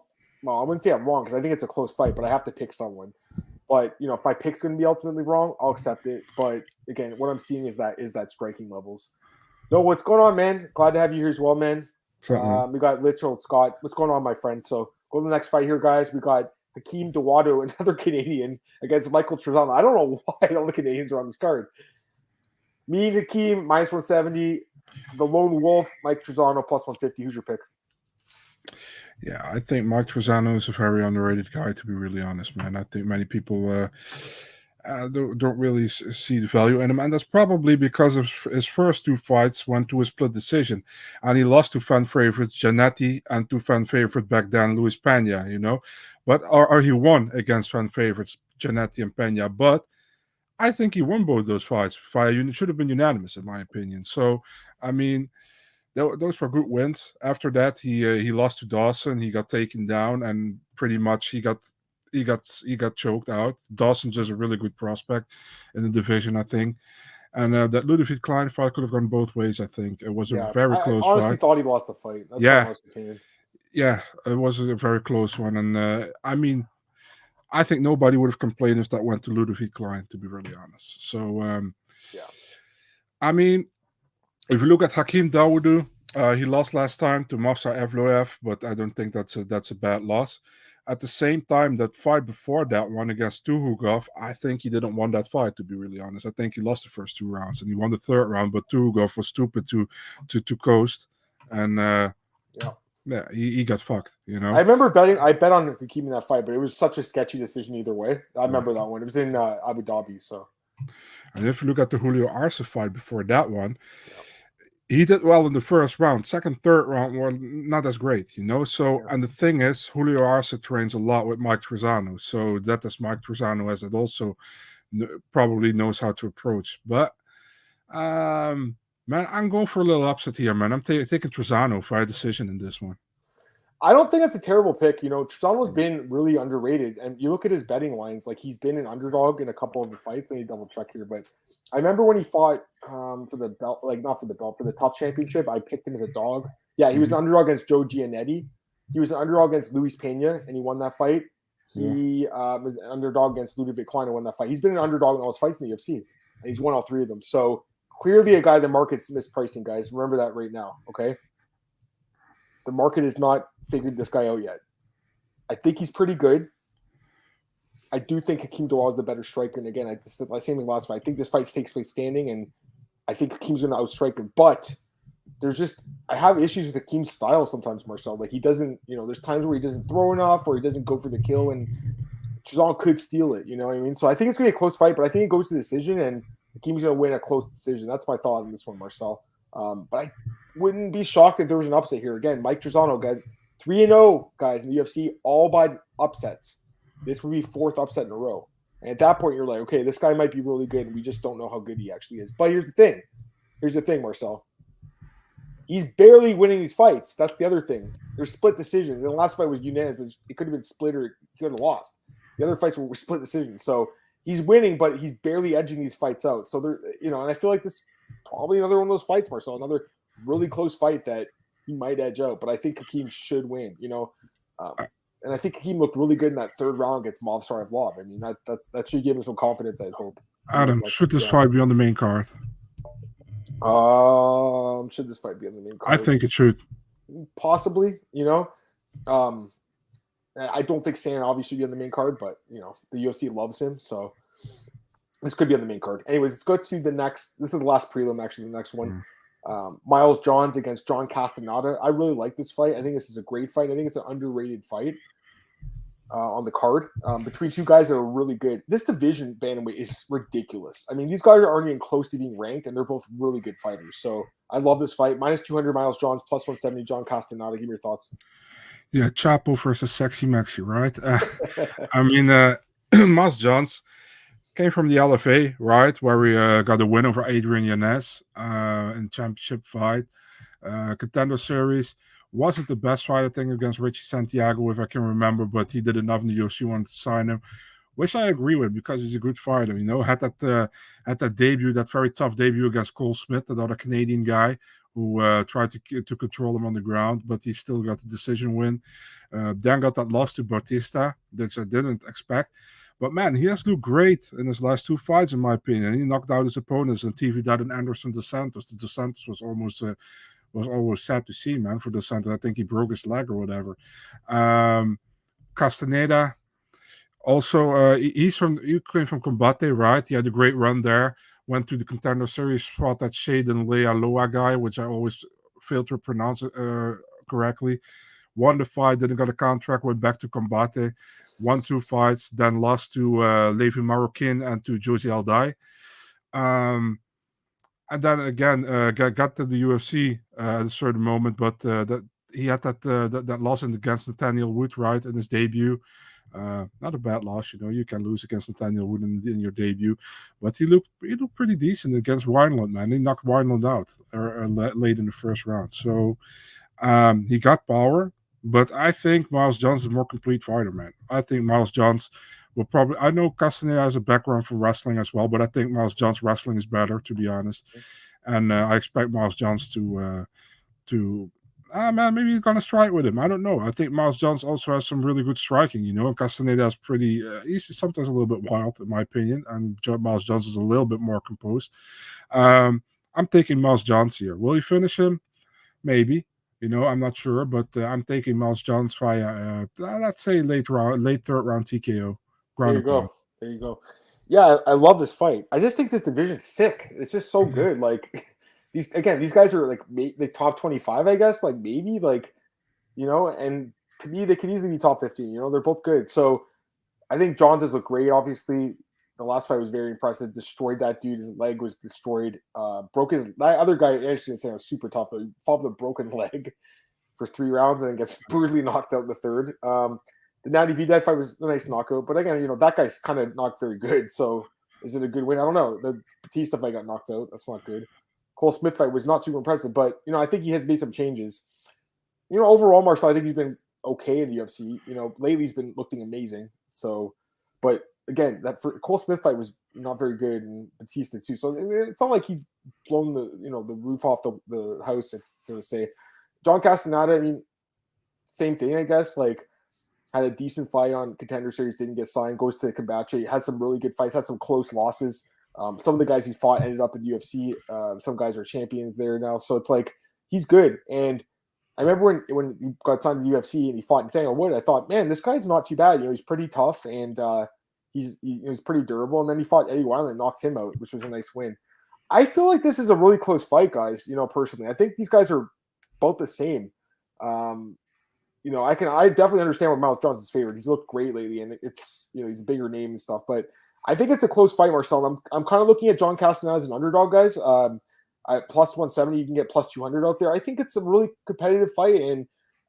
wouldn't say I'm wrong, because I think it's a close fight, but I have to pick someone. But if my pick's going to be ultimately wrong, I'll accept it. But again, what I'm seeing is that striking levels. No, what's going on, man? Glad to have you here as well, man. We got Litchell, Scott. What's going on, my friend? So go to the next fight here, guys. We got Hakeem Dawado, another Canadian, against Michael Trezano. I don't know why all the Canadians are on this card. Me and Hakeem, minus 170. The Lone Wolf, Mike Trezano, plus 150. Who's your pick? Yeah, I think Mike Trezano is a very underrated guy, to be really honest, man. I think many people don't really see the value in him, and that's probably because of his first two fights went to a split decision, and he lost to fan favorites Janetti and to fan favorite back then Luis Pena, but or he won against fan favorites Janetti and Pena, but I think he won both those fights. Should have been unanimous, in my opinion. So, I mean, those were good wins. After that, he lost to Dawson. He got taken down, and pretty much he got choked out. Dawson's just a really good prospect in the division, I think. And that Ludovic Klein fight could have gone both ways. I think it was a Yeah, very I close honestly fight. thought he lost the fight. That's my Yeah, honest opinion. yeah, it was a very close one. And I mean, I think nobody would have complained if that went to Ludovic Klein, to be really honest. So, Yeah. I mean, if you look at Hakeem Dawodu, he lost last time to Mafsa Evloev, but I don't think that's a bad loss. At the same time, that fight before that one against Tuhugov, I think he didn't won that fight, to be really honest. I think he lost the first two rounds and he won the third round, but Tuhugov was stupid to coast, and yeah, he got fucked. I remember betting. I bet on keeping that fight, but it was such a sketchy decision either way. I remember that one. It was in Abu Dhabi. So, and if you look at the Julio Arce fight before that one, he did well in the first round. Second, third round were not as great, So, and the thing is, Julio Arce trains a lot with Mike Trezano. So that is Mike Trezano as it also probably knows how to approach. But, man, I'm going for a little upset here, man. I'm taking Trezano for a decision in this one. I don't think that's a terrible pick. Trezano's been really underrated, and you look at his betting lines. Like, he's been an underdog in a couple of the fights. I need to double check here, but I remember when he fought for the belt, like not for the belt, for the top championship. I picked him as a dog. Yeah, he was an underdog against Joe Giannetti. He was an underdog against Luis Pena, and he won that fight. He was an underdog against Ludovic Klein and won that fight. He's been an underdog in all his fights in the UFC, and he's won all three of them. So clearly, a guy the market's mispricing, guys. Remember that right now, okay? The market has not figured this guy out yet. I think he's pretty good. I do think Hakeem Dawah is the better striker. And again, same as last fight. I think this fight takes place standing, and I think Hakeem's going to outstrike him. But I have issues with Hakeem's style sometimes, Marcel. Like, he doesn't, there's times where he doesn't throw enough or he doesn't go for the kill, and Trezano could steal it. You know what I mean? So I think it's going to be a close fight, but I think it goes to decision, and Hakeem's going to win a close decision. That's my thought on this one, Marcel. But I wouldn't be shocked if there was an upset here. Again, Mike Trezano got 3-0, guys, in the UFC, all by upsets. This would be fourth upset in a row. And at that point, you're like, okay, this guy might be really good, and we just don't know how good he actually is. But here's the thing, Marcel. He's barely winning these fights. That's the other thing. There's split decisions. The last fight was unanimous, but it could have been split or he could have lost. The other fights were split decisions. So he's winning, but he's barely edging these fights out. So they're, and I feel like this probably another one of those fights, Marcel, another really close fight that he might edge out, but I think Hakeem should win, and I think Hakeem looked really good in that third round against Movsar Evloev. I mean, that should give him some confidence, I'd hope. Adam, should this fight be on the main card? Should this fight be on the main card? I think it should. Possibly, I don't think Stan obviously should be on the main card, but the UFC loves him, so this could be on the main card. Anyways, let's go to the next. This is the last prelim, actually, the next one. Miles Johns against John Castanada. I really like this fight. I think this is a great fight. I think it's an underrated fight on the card between two guys that are really good. This division, bantamweight, is ridiculous. I mean, these guys aren't even close to being ranked, and they're both really good fighters. So I love this fight. Minus 200 Miles Johns, plus 170 John Castanada. Give me your thoughts. Yeah, Chapo versus Sexy Maxi, right? I mean, Miles Johns came from the LFA, right, where we got a win over Adrian Yanez in championship fight. Contender series wasn't the best fight, I think, against Richie Santiago, if I can remember, but he did enough in the UFC, wanted to sign him, which I agree with because he's a good fighter. Had that debut, that very tough debut against Cole Smith, that other Canadian guy who tried to control him on the ground, but he still got the decision win. Then got that loss to Bautista, that I didn't expect. But man, he has looked great in his last two fights, in my opinion. He knocked out his opponents and TV'd and Anderson Dos Santos. The Dos Santos was almost sad to see, man, for Dos Santos. I think he broke his leg or whatever. Castaneda, also, he came from Combate, right? He had a great run there. Went to the contender series, fought that Shaden Lealoa guy, which I always fail to pronounce correctly. won the fight, didn't get a contract, went back to Combate, won 2 fights, then lost to Levi Marokin and to Josie Aldai. And then again, got to the UFC at a certain moment, but that he had that loss against Nathaniel Wood, right, in his debut. Not a bad loss, you can lose against Nathaniel Wood in your debut, but he looked pretty decent against Wineland, man. He knocked Wineland out late in the first round, so he got power. But I think Miles Johnson is a more complete fighter, man. I think Miles Johnson will probably. I know Castaneda has a background from wrestling as well, but I think Miles Johnson's wrestling is better, to be honest. And I expect Miles Johnson to man, maybe he's gonna strike with him. I don't know. I think Miles Johnson also has some really good striking, and Castaneda is pretty. He's sometimes a little bit wild, in my opinion, and Miles Johnson is a little bit more composed. I'm taking Miles Johnson here. Will he finish him? Maybe. I'm not sure, but I'm taking Miles Johnson via, let's say, late third round TKO. There you go. Yeah, I love this fight. I just think this division's sick. It's just so good. Like these guys are like the top 25, I guess. Like maybe, and to me, they could easily be top 15. They're both good. So I think Johnson's look great. Obviously, the last fight was very impressive. Destroyed that dude. His leg was destroyed. Broke his. That other guy, I should say, was super tough. He fought with a broken leg for 3 rounds and then gets brutally knocked out in the third. The Natty Vidal fight was a nice knockout, but again, that guy's kind of not very good. So is it a good win? I don't know. The Batista fight got knocked out. That's not good. Cole Smith fight was not super impressive, but I think he has made some changes. Overall, Marcel, I think he's been okay in the UFC. Lately he's been looking amazing. So, but again, that Cole Smith fight was not very good, and Batista too. So it's not like he's blown the roof off the house, to say. John Castaneda, I mean, same thing, I guess. Like, had a decent fight on Contender Series, didn't get signed, goes to Camacho, had some really good fights, had some close losses. Some of the guys he fought ended up in the UFC. Some guys are champions there now. So it's like, he's good. And I remember when he got signed to the UFC and he fought Nathaniel Wood, I thought, man, this guy's not too bad. He's pretty tough and he's pretty durable. And then he fought Eddie Wineland and knocked him out, which was a nice win. I feel like this is a really close fight, guys, personally. I think these guys are both the same. I definitely understand why Miles Johnson's favorite. He's looked great lately, and it's he's a bigger name and stuff. But I think it's a close fight, Marcel. I'm kind of looking at John Castaneda as an underdog, guys. At plus 170, you can get plus 200 out there. I think it's a really competitive fight, and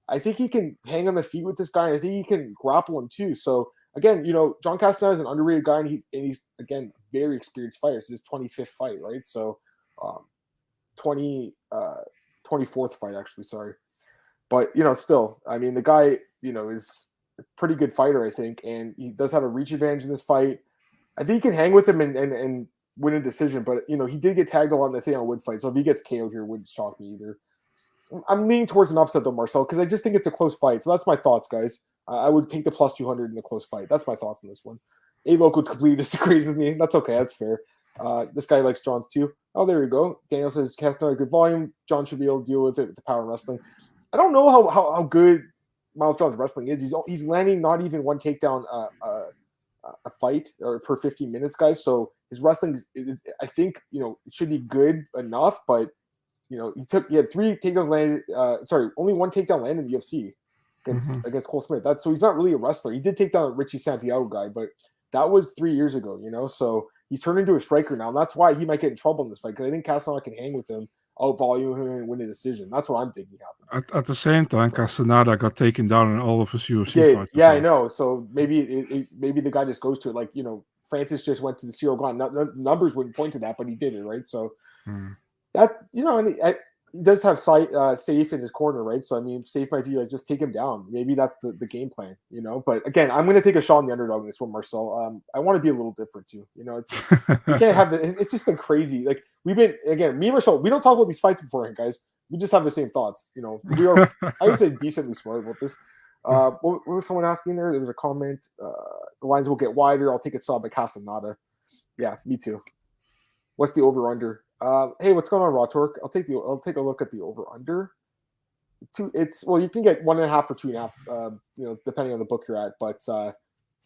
I think he can hang on the feet with this guy. And I think he can grapple him too. So again, John Castaneda is an underrated guy, and he's again very experienced fighter. It's his 25th fight, right? So 24th fight, actually. Sorry. But, still, I mean, the guy, is a pretty good fighter, I think. And he does have a reach advantage in this fight. I think he can hang with him and win a decision. But, he did get tagged along the Nathaniel Wood fight. So if he gets KO'd here, it wouldn't shock me either. I'm leaning towards an upset, though, Marcel, because I just think it's a close fight. So that's my thoughts, guys. I would take the plus 200 in a close fight. That's my thoughts on this one. A-Local completely disagrees with me. That's okay. That's fair. This guy likes Johns, too. Oh, there you go. Daniel says, Castaneda, good volume. John should be able to deal with it with the power wrestling. I don't know how good Miles John's wrestling is. He's landing not even one takedown a fight or per 15 minutes, guys. So his wrestling is I think it should be good enough. But he had 3 takedowns landed. Only 1 takedown landed in the UFC against Cole Smith. So he's not really a wrestler. He did take down a Richie Santiago guy, but that was 3 years ago. So he's turned into a striker now. And that's why he might get in trouble in this fight, because I think Castaneda can hang with him, out-volume him, and win a decision. That's what I'm thinking happened. At the same time, Castaneda got taken down in all of his UFC fights. Yeah, I know. So maybe maybe the guy just goes to it. Like, Francis just went to the Cyril Gone. Numbers wouldn't point to that, but he did it, right? So that, and he does have Safe in his corner, right? So, I mean, Safe might be like, just take him down. Maybe that's the game plan, But again, I'm going to take a shot on the underdog in this one, Marcel. I want to be a little different too. You can't have it's just like crazy. Like, me and Marcel, we don't talk about these fights beforehand, guys. We just have the same thoughts. We are, I would say, decently smart about this. What was someone asking there? There was a comment. The lines will get wider. I'll take a shot by Castaneda. Yeah, me too. What's the over/under? Hey, what's going on, Raw Torque? I'll take a look at the over/under. You can get 1.5 or 2.5, depending on the book you're at. But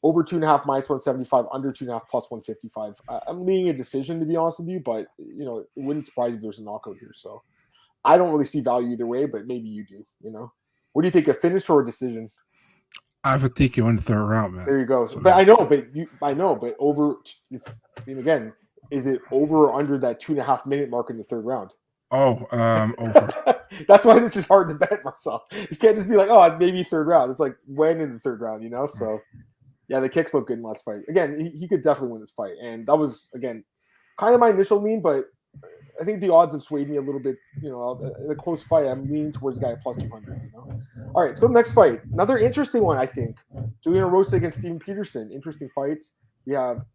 over 2.5 minus 175, under 2.5 plus 155. I'm leaning a decision, to be honest with you, but it wouldn't surprise me if there's a knockout here. So I don't really see value either way, but maybe you do. What do you think, a finish or a decision? I have a TKO in the third round, man. There you go. So, but I know, but over. Again, is it over or under that 2.5 minute mark in the third round? Over. That's why this is hard to bet, Marcel. You can't just be like, oh, maybe third round. It's like when in the third round, So, yeah, the kicks look good in the last fight. Again, he could definitely win this fight, and that was again kind of my initial lean, but I think the odds have swayed me a little bit. In a close fight, I'm leaning towards the guy at plus 200. All right, let's go to the next fight. Another interesting one, I think. Julian Erosa against Steven Peterson. Interesting fights. We have.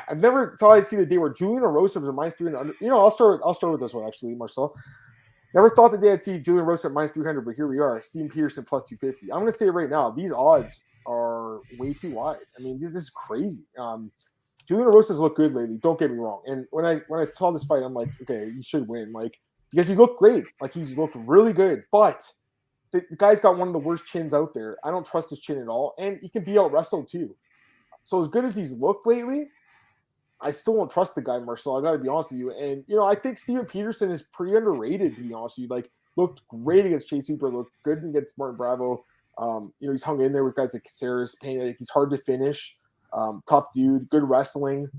I've never thought I'd see the day where Julian Erosa was a minus 300. I'll start with this one actually, Marcel. Never thought the day I'd see Julian Erosa at minus 300, but here we are. Steven Peterson plus 250. I'm going to say it right now. These odds are way too wide. I mean, this is crazy. Julian Erosa's looked good lately. Don't get me wrong. And when I saw this fight, I'm like, okay, he should win. Because he's looked great. He's looked really good. But the guy's got one of the worst chins out there. I don't trust his chin at all. And he can be out wrestled too. So as good as he's looked lately, I still don't trust the guy, Marcel. I got to be honest with you. And, I think Steven Peterson is pretty underrated, to be honest with you. Looked great against Chase Hooper. Looked good against Martin Bravo. He's hung in there with guys like Caceres, Pena. He's hard to finish. Tough dude. Good wrestling.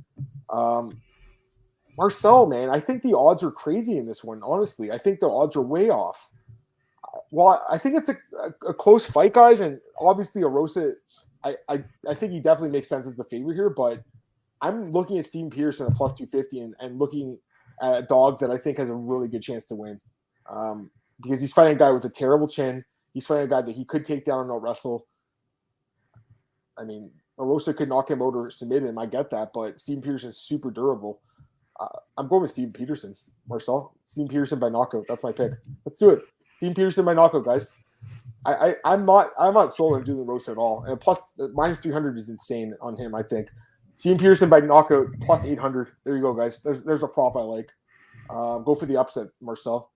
Marcel, man, I think the odds are crazy in this one, honestly. I think the odds are way off. Well, I think it's a close fight, guys. And obviously, Erosa, I think he definitely makes sense as the favorite here, but I'm looking at Steven Peterson at plus 250 and looking at a dog that I think has a really good chance to win. Because he's fighting a guy with a terrible chin. He's fighting a guy that he could take down and not wrestle. I mean, Erosa could knock him out or submit him. I get that, but Steven Peterson is super durable. I'm going with Steven Peterson, Marcel. Steven Peterson by knockout. That's my pick. Let's do it. Steven Peterson by knockout, guys. I'm not sold on Julian Erosa at all. And plus, minus 300 is insane on him, I think. Steven Peterson by knockout plus 800. There you go, guys. There's a prop I like. Go for the upset, Marcel.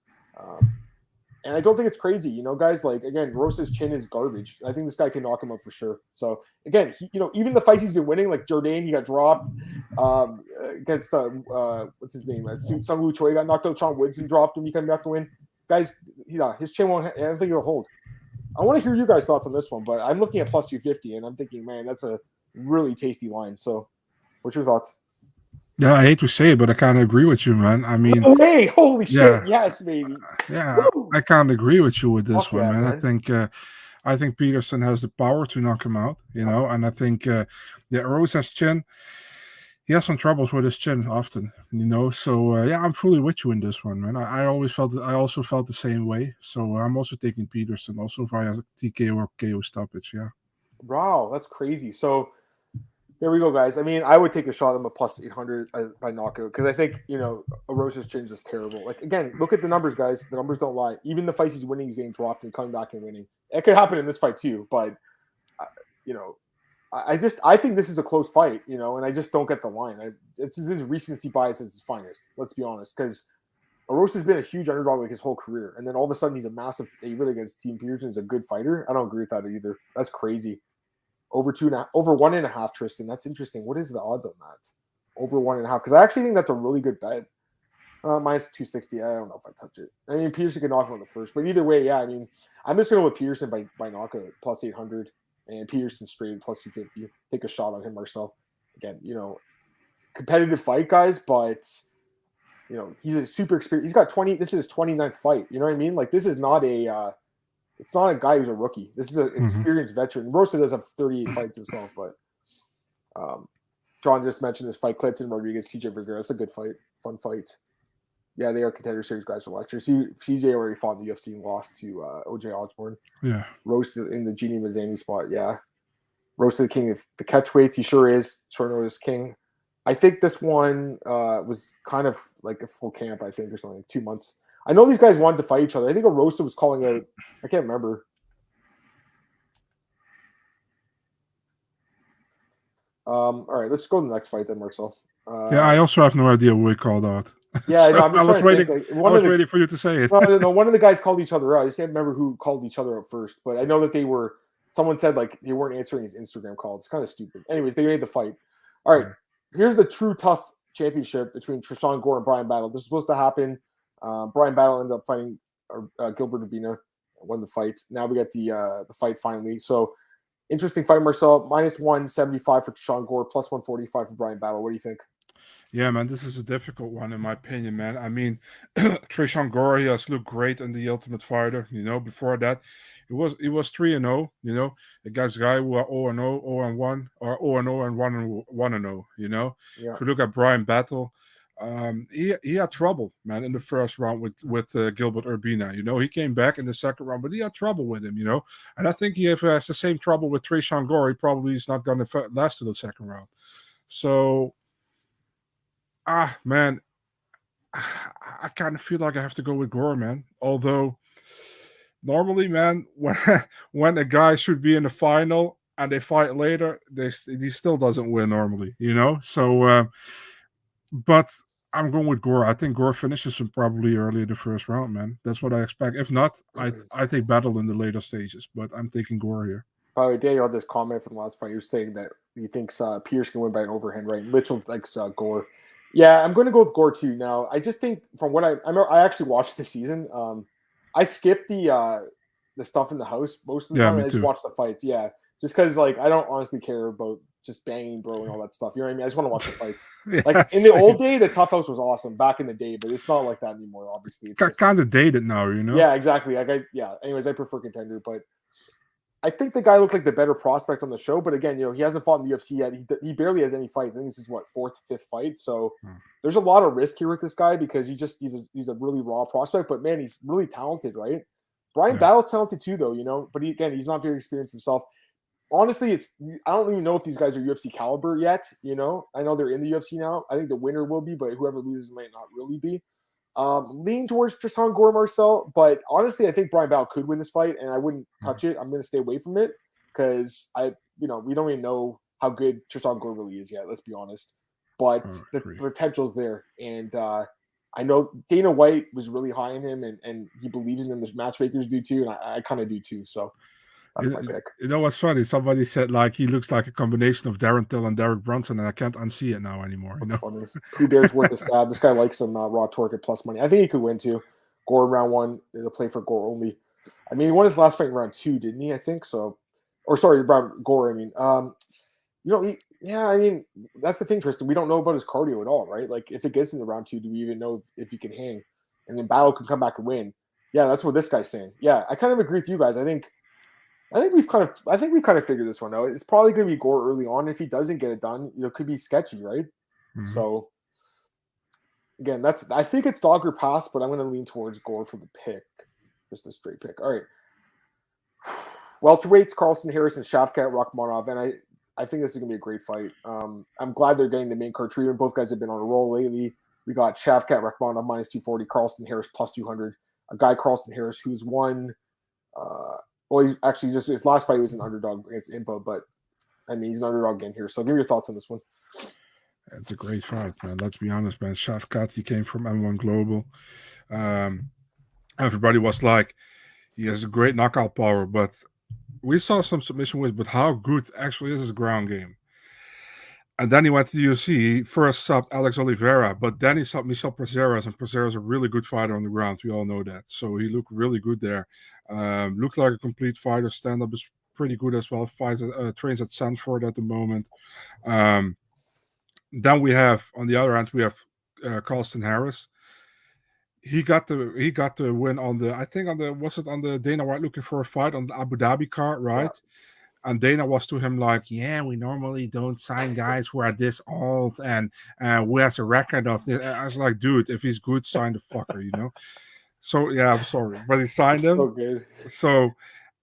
And I don't think it's crazy, guys. Again, Rosa's chin is garbage. I think this guy can knock him out for sure. So again, even the fights he's been winning, like Jourdain, he got dropped against what's his name? Sung Woo Choi got knocked out. Sean Woodson dropped him. He came back to win. Guys, his chin won't. I don't think it'll hold. I want to hear you guys' thoughts on this one, but I'm looking at plus 250, and I'm thinking, man, that's a really tasty line. So, what's your thoughts? Yeah, I hate to say it, but I kind of agree with you, man. I mean, hey, holy shit, yes, baby. Yeah, woo! I kind of agree with you with this one, man. Man. I think Peterson has the power to knock him out, and I think Erosa's chin, he has some troubles with his chin often, So I'm fully with you in this one, man. I also felt the same way. So I'm also taking Peterson, also via TKO or KO stoppage. Yeah. Wow, that's crazy. So there we go, guys. I mean, I would take a shot at him at plus 800 by knockout because I think, Erosa's chin is terrible. Again, look at the numbers, guys. The numbers don't lie. Even the fights he's winning, he's getting dropped and coming back and winning. It could happen in this fight too, but, I think this is a close fight, and I just don't get the line. This is recency bias at its finest, let's be honest, because Erosa's been a huge underdog his whole career, and then all of a sudden he's a massive favorite against Steven Peterson. Is a good fighter. I don't agree with that either. That's crazy. Over 1.5, Tristan. That's interesting. What is the odds on that? Over 1.5, because I actually think that's a really good bet. Minus 260. I don't know if I touch it. I mean, Peterson could knock him on the first, but either way, yeah. I mean, I'm just going with Peterson by knockout plus 800. And Peterson straight plus 250. Take a shot on him, Marcel. Again, competitive fight, guys, but he's a super experienced. He's got 20. This is his 29th fight. You know what I mean? This is not a. It's not a guy who's a rookie. This is an experienced veteran. Rosa does have 38 fights himself, but John just mentioned this fight, Cletson Rodriguez, CJ Vergara. It's a good fight, fun fight. Yeah, they are contender series guys for last year. CJ already fought in the UFC and lost to OJ Osborne. Yeah. Roasted in the Genie Mazzani spot. Yeah. Roasted the king of the catchweights. He sure is. Short notice king. I think this one was kind of like a full camp, I think, or something, like 2 months. I know these guys wanted to fight each other. I think Erosa was calling out. I can't remember. All right, let's go to the next fight then, Marcel. I also have no idea who he called out. Yeah, so I was waiting. Waiting for you to say it. No, one of the guys called each other out. I just can't remember who called each other out first, but I know that they were. Someone said they weren't answering his Instagram call. It's kind of stupid. Anyways, they made the fight. All right, here's the true tough championship between Trishan Gore and Brian Battle. This was supposed to happen. Brian Battle ended up fighting Gilbert Urbina. won the fight. Now we got the fight finally. So interesting fight, Marcel. -175 for Sean Gore, +145 for Brian Battle. What do you think? Yeah, man, this is a difficult one in my opinion, man. I mean, Trishan Gore, he has looked great in the Ultimate Fighter. Before that, it was 3-0. Against guy who are 0-0, 0-1, or 0-0 and 1-0. Yeah. If you look at Brian Battle, he had trouble, man, in the first round with Gilbert Urbina. He came back in the second round, but he had trouble with him. And I think he has the same trouble with Trishan Gore. He probably is not going to last to the second round. So. Man, I kind of feel like I have to go with Gore, man. Although, normally, man, when a guy should be in the final and they fight later, he still doesn't win normally, So, but I'm going with Gore. I think Gore finishes him probably early in the first round, man. That's what I expect. If not, I think Battle in the later stages. But I'm taking Gore here. By the way, Daniel had this comment from the last fight. He was saying that he thinks Pierce can win by an overhand, right? Mitchell likes Gore. Yeah, I'm going to go with Gore too. Now, I just think from what I actually watched the season. I skipped the stuff in the house most of the time. I just watched the fights. Yeah, just because I don't honestly care about just banging, bro, and all that stuff. You know what I mean? I just want to watch the fights. In the old day, the Tough House was awesome back in the day, but it's not like that anymore. Obviously, it's kind of dated now. Yeah, exactly. Anyways, I prefer Contender, but. I think the guy looked like the better prospect on the show, but again, he hasn't fought in the UFC yet. He barely has any fights. I think this is fourth, fifth fight. So there's a lot of risk here with this guy because he's a really raw prospect. But man, he's really talented, right? Brian Battle's talented too, though. But he's not very experienced himself. Honestly, I don't even know if these guys are UFC caliber yet. I know they're in the UFC now. I think the winner will be, but whoever loses might not really be. Lean towards Tristan Gore, Marcel, but honestly, I think Brian Battle could win this fight, and I wouldn't touch it. I'm going to stay away from it because we don't even know how good Tristan Gore really is yet. Let's be honest, but the potential's there, and I know Dana White was really high in him, and he believes in him. The matchmakers do too, and I kind of do too. So. That's my pick. What's funny? Somebody said he looks like a combination of Darren Till and Derek Brunson, and I can't unsee it now anymore. That's funny. Who dares worth the stab? This guy likes some raw torque at plus money. I think he could win too. Gore round 1. They'll play for Gore only. I mean, he won his last fight in round 2, didn't he? I think so. Or sorry, Gore. I mean, I mean, that's the thing, Tristan. We don't know about his cardio at all, right? If it gets into round 2, do we even know if he can hang? And then Battle could come back and win. Yeah, that's what this guy's saying. Yeah, I kind of agree with you guys. I think we've kind of figured this one out. It's probably going to be Gore early on. If he doesn't get it done, it could be sketchy, right? Mm-hmm. So again, I think it's dog or pass, but I'm going to lean towards Gore for the pick, just a straight pick. All right, welterweights: Carlston Harris and Shavkat Rakhmonov, and I think this is going to be a great fight. I'm glad they're getting the main card treatment. Both guys have been on a roll lately. We got Shavkat Rakhmonov -240, Carlston Harris +200. A guy, Carlston Harris, who's won. Well, he's actually just his last fight was an underdog against Impa, but I mean he's an underdog again here. So give me your thoughts on this one. It's a great fight, man. Let's be honest, man. Shavkat, he came from M1 Global. Everybody was like, he has a great knockout power, but we saw some submission wins. But how good actually is his ground game? And then he went to the UFC. He first subbed Alex Oliveira, but then he subbed Michel Prazeres, and Prazeres is a really good fighter on the ground. We all know that. So he looked really good there. Looked like a complete fighter. Stand-up is pretty good as well. Trains at Sanford at the moment. Then we have, on the other hand, we have Carlston Harris. He got the win on the Dana White looking for a fight on the Abu Dhabi card, right? Yeah. And Dana was to him like, yeah, we normally don't sign guys who are this old and who has a record of this. I was like, dude, if he's good, sign the fucker, So, yeah, I'm sorry. But he signed him. So good. So,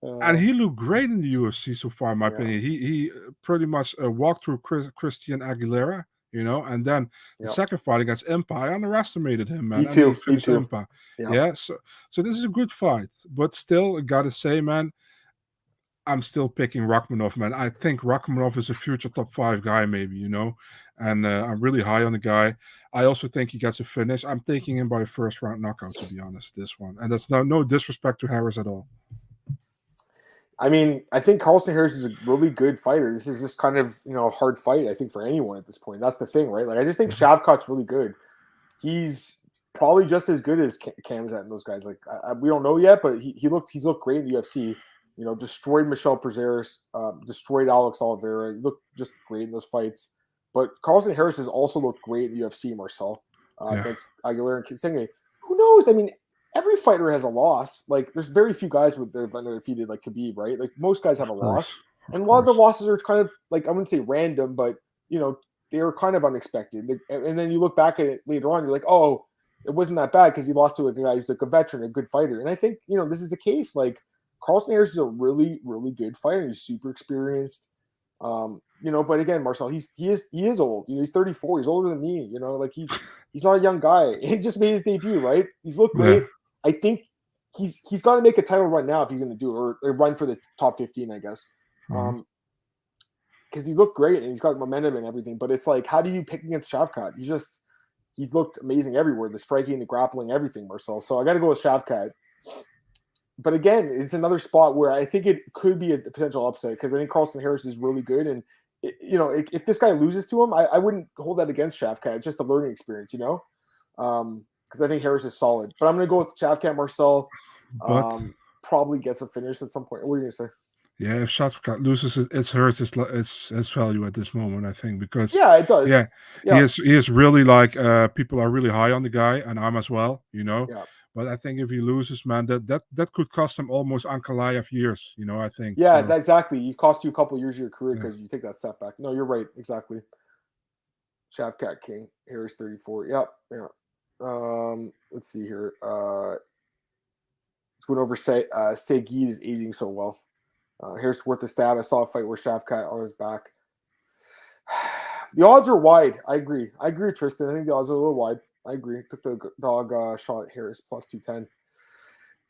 and he looked great in the UFC so far, in my opinion. He pretty much walked through Christian Aguilera, and then the second fight against Impa, I underestimated him, man. Me too. He finished Impa. Yeah. So this is a good fight. But still, I got to say, man, I'm still picking Rakhmonov, man. I think Rakhmonov is a future top 5 guy, maybe, and I'm really high on the guy. I also think he gets a finish. I'm taking him by a first round knockout, to be honest, this one. And that's no disrespect to Harris at all. I mean, I think Carlston Harris is a really good fighter. This is just kind of, a hard fight, I think, for anyone at this point. That's the thing, right? I just think Shavkat's really good. He's probably just as good as Cam's at and those guys. Like we don't know yet, but he's looked great in the UFC. You know, destroyed Michel Prazeres, destroyed Alex Oliveira. He looked just great in those fights. But Carlston Harris has also looked great in the UFC, Marcel, against Aguilera and Kinsenge. Who knows? I mean, every fighter has a loss. Like, there's very few guys with their undefeated, like Khabib, right? Like, most guys have a loss. And a lot of the losses are kind of, like, I wouldn't say random, but, you know, they're kind of unexpected. And then you look back at it later on, you're like, oh, it wasn't that bad because he lost to a guy who's like a veteran, a good fighter. And I think, you know, this is the case. Like, Carlston Harris is a really, really good fighter. He's super experienced. You know, but again, Marcel, he is old. You know, he's 34. He's older than me. You know, like he's not a young guy. He just made his debut, right? He's looked great. I think he's got to make a title run now if he's going to do it, or run for the top 15, I guess. Because he looked great and he's got momentum and everything. But it's like, how do you pick against Shavkat? He's looked amazing everywhere. The striking, the grappling, everything, Marcel. So I got to go with Shavkat. But again, it's another spot where I think it could be a potential upset because I think Carlston Harris is really good. And, you know, if this guy loses to him, I wouldn't hold that against Shavkat. It's just a learning experience, you know, because I think Harris is solid. But I'm going to go with Shavkat, Marcel. Probably gets a finish at some point. What are you going to say? Yeah, if Shavkat loses, it hurts its value at this moment, I think, because it does. Yeah, he is really like people are really high on the guy, and I'm as well, you know. Yeah. But I think if he loses, man, that could cost him almost Ankalaev years, you know. I think. Yeah, exactly. It cost you a couple of years of your career because you take that setback. No, you're right. Exactly. Shavkat King, Harris 34. Yep. Yeah. Let's see here. This went over. Seguid is aging so well. Harris worth the stab. I saw a fight where Shavkat on his back. The odds are wide. I agree. with Tristan. I think the odds are a little wide. I agree. Took the dog shot at Harris plus 210.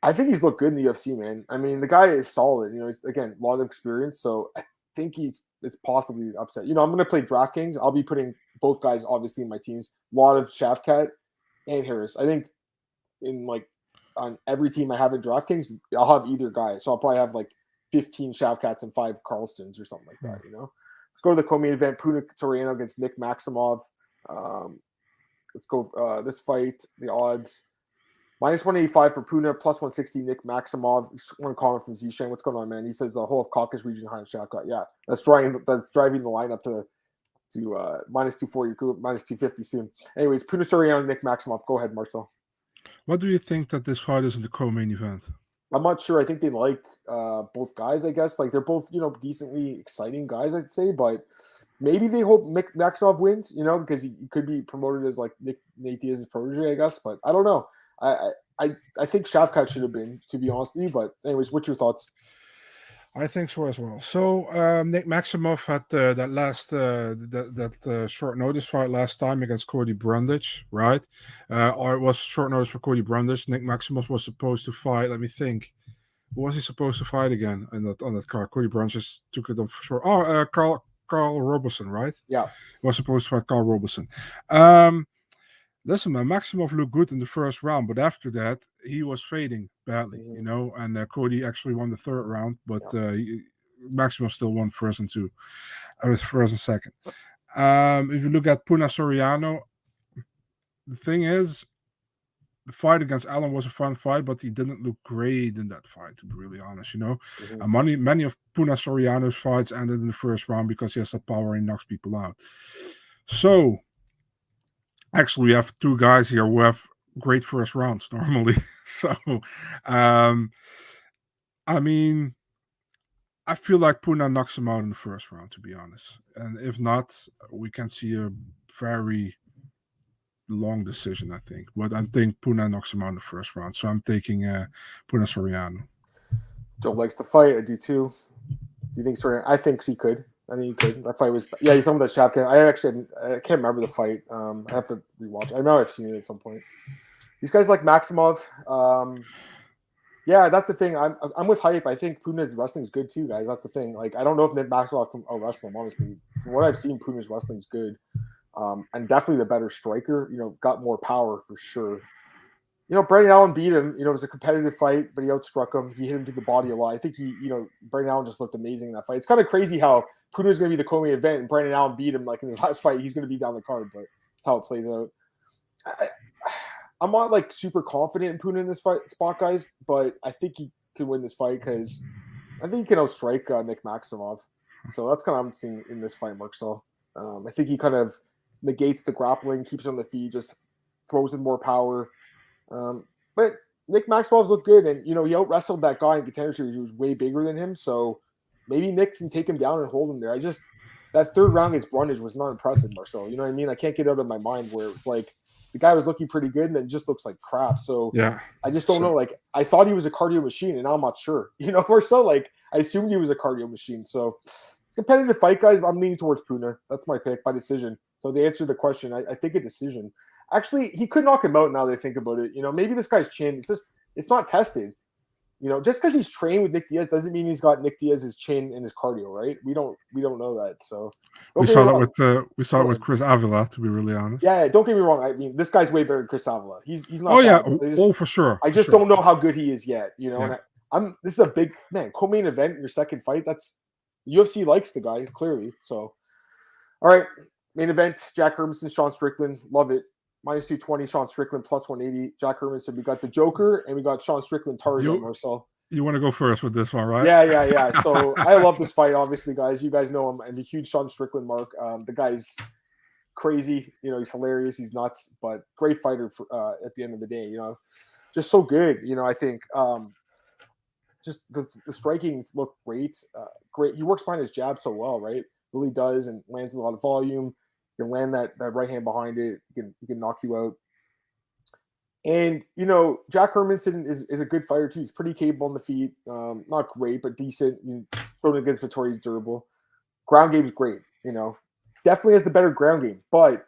I think he's looked good in the UFC, man. I mean, the guy is solid. You know, he's, again, a lot of experience. So I think it's possibly upset. You know, I'm going to play DraftKings. I'll be putting both guys, obviously, in my teams. A lot of Shavkat and Harris. I think on every team I have in DraftKings, I'll have either guy. So I'll probably have like 15 Shavkats and 5 Carlstons or something like that, you know? Let's go to the co-main event. Puna Soriano against Nick Maximov. Let's go this fight. The odds. Minus 185 for Puna, plus 160 Nick Maximov. One comment from Zishan. What's going on, man? He says the whole of Caucasus region behind Shavkat. Yeah, that's driving the line up to minus 240, minus 250 soon. Anyways, Puna Soriano, Nick Maximov. Go ahead, Marcel. What do you think that this fight is in the co-main event? I'm not sure. I think they like both guys, I guess. Like, they're both, you know, decently exciting guys, I'd say. But maybe they hope Maximov wins, you know, because he could be promoted as, like, Nate Diaz's protege, I guess. But I don't know. I think Shavkat should have been, to be honest with you. But anyways, what's your thoughts? I think so as well. So Nick Maximov had that last short notice fight last time against Cody Brundage, right? Or it was short notice for Cody Brundage. Nick Maximov was supposed to fight. Let me think. Who was he supposed to fight again on that card? Cody Brundage took it on for sure. Oh, Carl Roberson, right? Yeah, he was supposed to fight Carl Roberson. Listen, man, Maximov looked good in the first round, but after that, he was fading badly, you know, and Cody actually won the third round, but Maximov still won first and second. If you look at Puna Soriano, the thing is, the fight against Allen was a fun fight, but he didn't look great in that fight, to be really honest, you know. Many of Puna Soriano's fights ended in the first round because he has that power and knocks people out. So, actually, we have 2 guys here who have great first rounds normally. So, I mean, I feel like Puna knocks him out in the first round, to be honest. And if not, we can see a very long decision, I think. But I think Puna knocks him out in the first round. So I'm taking Puna Soriano. Joe likes to fight. I do too. Do you think Soriano? I think he could. I mean, he could. That fight was, yeah, he's talking about Shavkat. I can't remember the fight. I have to rewatch. I know I've seen it at some point. These guys like Maximov. Yeah, that's the thing. I'm with hype. I think Puna's wrestling is good too, guys. That's the thing. Like, I don't know if Nick Maximov can wrestle him, honestly. From what I've seen, Puna's wrestling is good. And definitely the better striker. You know, got more power for sure. You know, Brendan Allen beat him. You know, it was a competitive fight, but he outstruck him. He hit him to the body a lot. I think Brendan Allen just looked amazing in that fight. It's kind of crazy how Puna's going to be the co-main event, and Brendan Allen beat him like in his last fight. He's going to be down the card, but that's how it plays out. I'm not like super confident in Puna in this spot, guys, but I think he can win this fight because I think he can outstrike Nick Maximov. So that's kind of what I'm seeing in this fight, Marcel. I think he kind of negates the grappling, keeps on the feet, just throws in more power. But Nick Maximov's looked good, and he out wrestled that guy in Contender Series who was way bigger than him. So maybe Nick can take him down and hold him there. That third round against Brundage was not impressive, Marcel. You know what I mean? I can't get out of my mind where it's like the guy was looking pretty good and then just looks like crap. So yeah, I just don't know. Like I thought he was a cardio machine, and now I'm not sure. Marcel, like I assumed he was a cardio machine. So competitive fight, guys. I'm leaning towards Puna. That's my pick by decision. So to answer the question, I think a decision. Actually, he could knock him out now that I think about it. Maybe this guy's chin, it's not tested. Just because he's trained with Nick Diaz doesn't mean he's got Nick Diaz's chin and his cardio, right? We don't know that. So we saw it with Chris Avila, to be really honest. Yeah, don't get me wrong. I mean, this guy's way better than Chris Avila. He's not. Oh yeah, for sure. I just don't know how good he is yet. Yeah. And this is a big co-main event in your second fight. That's UFC likes the guy clearly. So, all right, main event: Jack Hermansson, Sean Strickland. Love it. -220, Sean Strickland +180. Jack Hermansson. We got the Joker and we got Sean Strickland Tarzan. Marcel. You want to go first with this one, right? Yeah. So I love this fight, obviously, guys. You guys know him. I'm a huge Sean Strickland mark. The guy's crazy. He's hilarious. He's nuts, but great fighter at the end of the day. Just so good. I think just the striking look great. Great. He works behind his jab so well, right? Really does, and lands a lot of volume. You can land that right hand behind it. He can knock you out. And Jack Hermansson is a good fighter too. He's pretty capable on the feet. Not great, but decent. Thrown against Vittori, he's durable. Ground game's great. Definitely has the better ground game. But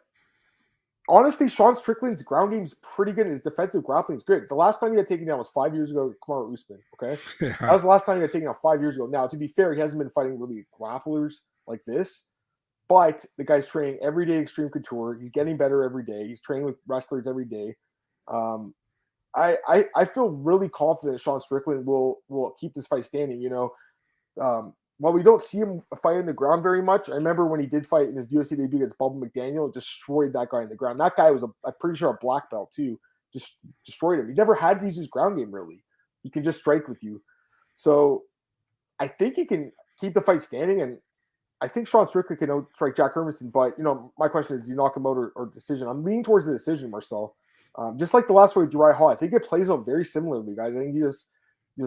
honestly, Sean Strickland's ground game's pretty good. His defensive grappling's good. The last time he got taken down was 5 years ago. Kamaru Usman. Okay, that was the last time he got taken down 5 years ago. Now, to be fair, he hasn't been fighting really grapplers like this. But the guy's training every day Extreme Couture. He's getting better every day. He's training with wrestlers every day. I feel really confident Sean Strickland will keep this fight standing. While we don't see him fight in the ground very much, I remember when he did fight in his UFC debut against Bubba McDaniel, destroyed that guy in the ground. That guy was I'm pretty sure a black belt too. Just destroyed him. He never had to use his ground game really. He can just strike with you. So I think he can keep the fight standing, and I think Sean Strickland can outstrike Jack Hermansson. But my question is, do you knock him out or decision? I'm leaning towards the decision, Marcel. Just like the last fight with Uriah Hall, I think it plays out very similarly, guys. I think he just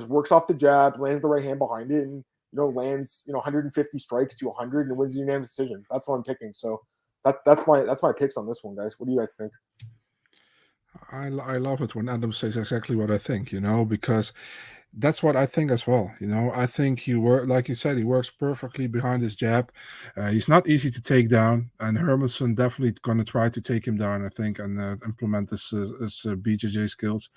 works off the jab, lands the right hand behind it, and lands 150 strikes to 100 and wins the unanimous decision. That's what I'm picking. So that's my picks on this one, guys. What do you guys think? I love it when Adam says exactly what I think, because that's what I think as well. I think like you said, he works perfectly behind his jab. He's not easy to take down, and Hermansson definitely going to try to take him down, I think, and implement his BJJ skills.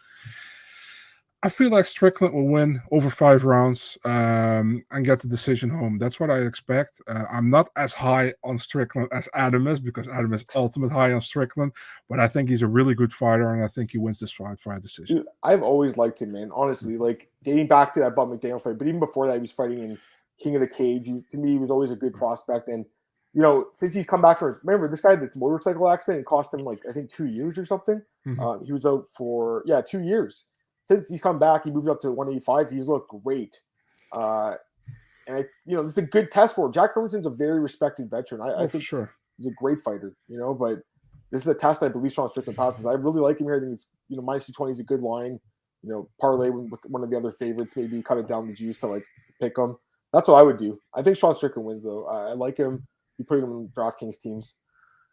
I feel like Strickland will win over 5 rounds and get the decision home. That's what I expect. I'm not as high on Strickland as Adam is, because Adam is ultimate high on Strickland, but I think he's a really good fighter, and I think he wins this fight by decision. Dude, I've always liked him, man. Honestly, like dating back to that Bob McDaniel fight, but even before that, he was fighting in King of the Cage. To me, he was always a good prospect. And, since he's come back remember, this guy had this motorcycle accident. It cost him, I think 2 years or something. Mm-hmm. He was out for, 2 years. Since he's come back, he moved up to 185. He's looked great. And this is a good test for him. Jack Hermansson's a very respected veteran. I think sure he's a great fighter, but this is a test I believe Sean Strickland passes. I really like him here. I think it's, -220 is a good line. Parlay with one of the other favorites, maybe cut it down the juice to pick him. That's what I would do. I think Sean Strickland wins though. I like him. You put him in DraftKings teams.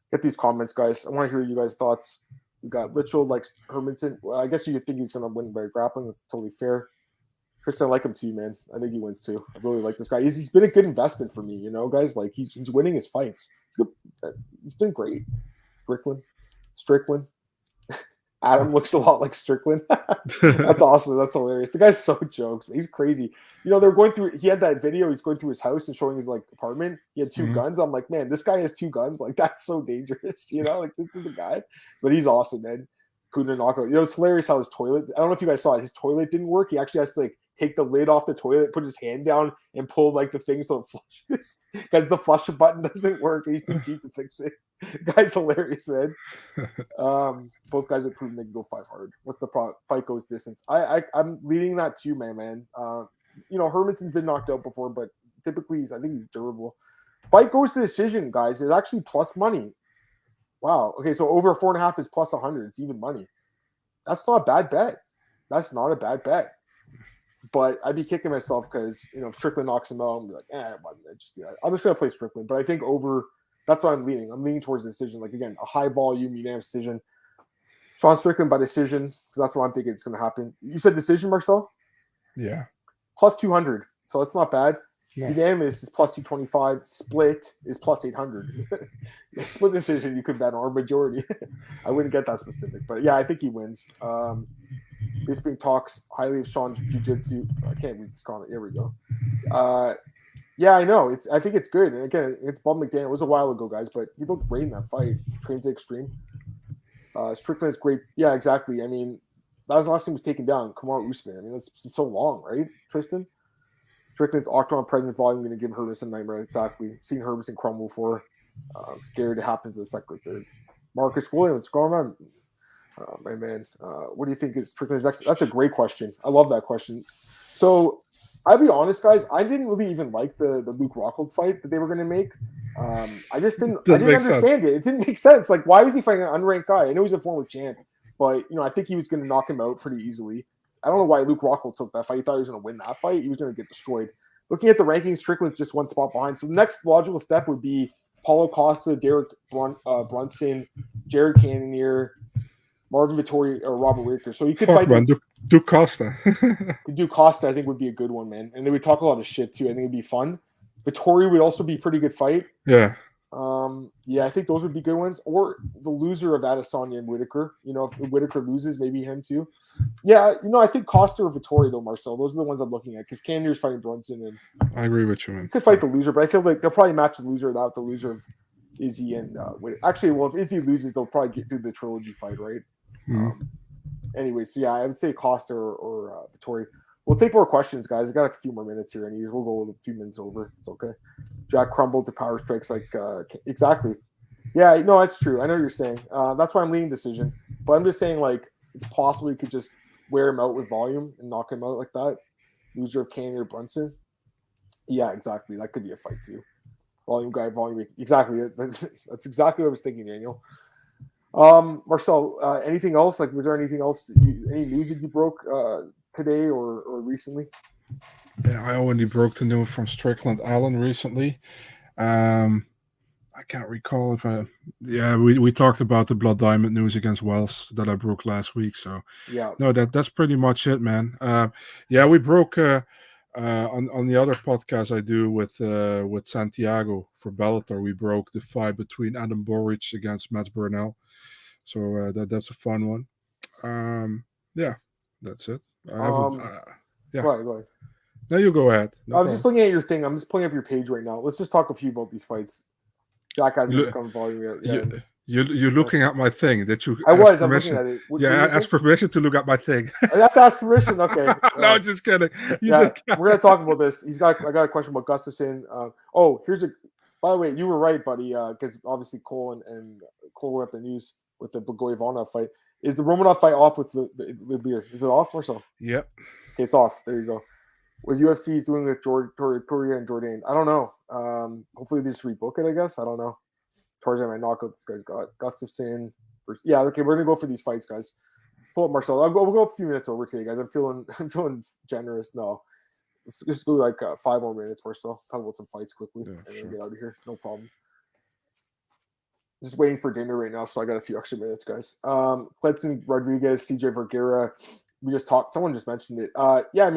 Get these comments, guys. I want to hear you guys' thoughts. We got Litchell likes Hermansson. Well, I guess you think he's going to win by grappling. That's totally fair. Tristan, I like him too, man. I think he wins too. I really like this guy. He's been a good investment for me, guys. Like he's winning his fights. He's been great. Strickland. Adam looks a lot like Strickland. That's awesome. That's hilarious. The guy's so jokes. He's crazy. They're going through. He had that video. He's going through his house and showing his apartment. He had 2 guns. I'm like, man, this guy has 2 guns. That's so dangerous. This is the guy. But he's awesome, man. Puna knockout. It's hilarious how his toilet. I don't know if you guys saw it. His toilet didn't work. He actually has to take the lid off the toilet, put his hand down, and pull the thing so it flushes because the flush button doesn't work. He's too cheap to fix it. Guy's hilarious, man. Both guys have proven they can go 5 hard. What's the fight goes distance? I'm leading that too, man. Hermansson's been knocked out before, but typically I think he's durable. Fight goes to decision, guys. It's actually plus money. Wow. Okay, so over 4.5 is plus 100. It's even money. That's not a bad bet. That's not a bad bet. But I'd be kicking myself because if Strickland knocks him out, I'm like, why did I just do that? I'm just gonna play Strickland. But I think over. That's what I'm leaning. I'm leaning towards the decision. Like again, a high volume unanimous decision. Sean Strickland by decision. That's what I'm thinking it's going to happen. You said decision, Marcel? Yeah. Plus 200. So that's not bad. No. Unanimous is plus 225. Split is plus 800. Split decision you could bet on, or majority. I wouldn't get that specific, but yeah, I think he wins. Bisping talks highly of Sean's jiu-jitsu. I can't read this comment. Here we go. Yeah, I know. I think it's good. And again, it's Bob McDaniel. It was a while ago, guys, but he looked great in that fight. Trains extreme. Strickland is great. Yeah, exactly. I mean, that was the last thing he was taken down. Kamaru Usman. I mean, that's been so long, right, Tristan? Strickland's octagon pregnant volume going to give Hermansson a nightmare. Exactly. Seen Hermansson crumble for. Scared it happens in the second or third. Marcus Williams, what's going on? My man. What do you think is Strickland's next? That's a great question. I love that question. So, I'll be honest, guys. I didn't really even like the Luke Rockhold fight that they were going to make. I just didn't. I didn't understand it. It didn't make sense. Like, why was he fighting an unranked guy? I know he's a former champ, but I think he was going to knock him out pretty easily. I don't know why Luke Rockhold took that fight. He thought he was going to win that fight. He was going to get destroyed. Looking at the rankings, Strickland's just one spot behind. So the next logical step would be Paulo Costa, Derek Brunson, Jared Cannonier, Marvin Vittori, or Robert Whitaker. So you could fight. Do Costa. Do Costa, I think, would be a good one, man. And they would talk a lot of shit, too. I think it would be fun. Vittori would also be a pretty good fight. Yeah. I think those would be good ones. Or the loser of Adesanya and Whitaker. If Whitaker loses, maybe him, too. Yeah, I think Costa or Vittori, though, Marcel. Those are the ones I'm looking at. Because Cannonier's fighting Brunson. And I agree with you, man. You could fight the loser, but I feel like they'll probably match the loser without the loser of Izzy and Whitaker. Actually, well, if Izzy loses, they'll probably get through the trilogy fight, right? Mm-hmm. Anyway, so yeah, I would say Costa or Vittori. We'll take more questions, guys. I got a few more minutes here, and we'll go a few minutes over. It's okay. Jack crumbled to power strikes exactly. Yeah, no, that's true. I know what you're saying. That's why I'm leaning decision. But I'm just saying, it's possible you could just wear him out with volume and knock him out like that. Loser of Cannonier or Brunson. Yeah, exactly. That could be a fight too. Volume guy, volume. Exactly. That's exactly what I was thinking, Daniel. Marcel, anything else? Was there anything else? Any news that you broke today or recently? Yeah, I only broke the news from Strickland Allen recently. I can't recall if we talked about the Blood Diamond news against Wells that I broke last week. So yeah, no, that's pretty much it, man. We broke on the other podcast I do with Santiago for Bellator. We broke the fight between Adam Boric against Mats Burnell. So that's a fun one. That's it. Go ahead. No, you go ahead. I was just looking at your thing. I'm just pulling up your page right now. Let's just talk a few about these fights. Jack hasn't come volume yet. You're looking at my thing that you. I'm looking at it. Ask permission to look at my thing. I have to ask permission. Okay. No, just kidding. We're gonna talk about this. I got a question about Gustafson. By the way, you were right, buddy. Because obviously Cole and Cole were at the news with the Blagoy-Ivanov fight. Is the Romanov fight off with the Lear? Is it off or so? Yep. Okay, it's off. There you go. What UFC is doing with Poirier and Jourdain, I don't know. Hopefully they just rebook it, I guess. I don't know. Tarzan might knock out this guy's got Gustafson. Yeah, okay, we're gonna go for these fights, guys. Pull up Marcel. We'll go a few minutes over today, guys. I'm feeling generous. No, let's just go 5 more minutes, Marcel. Talk about some fights quickly and then get out of here. No problem. Just waiting for dinner right now, so I got a few extra minutes, guys. Cletson, Rodriguez, CJ Vergara. We just talked. Someone just mentioned it.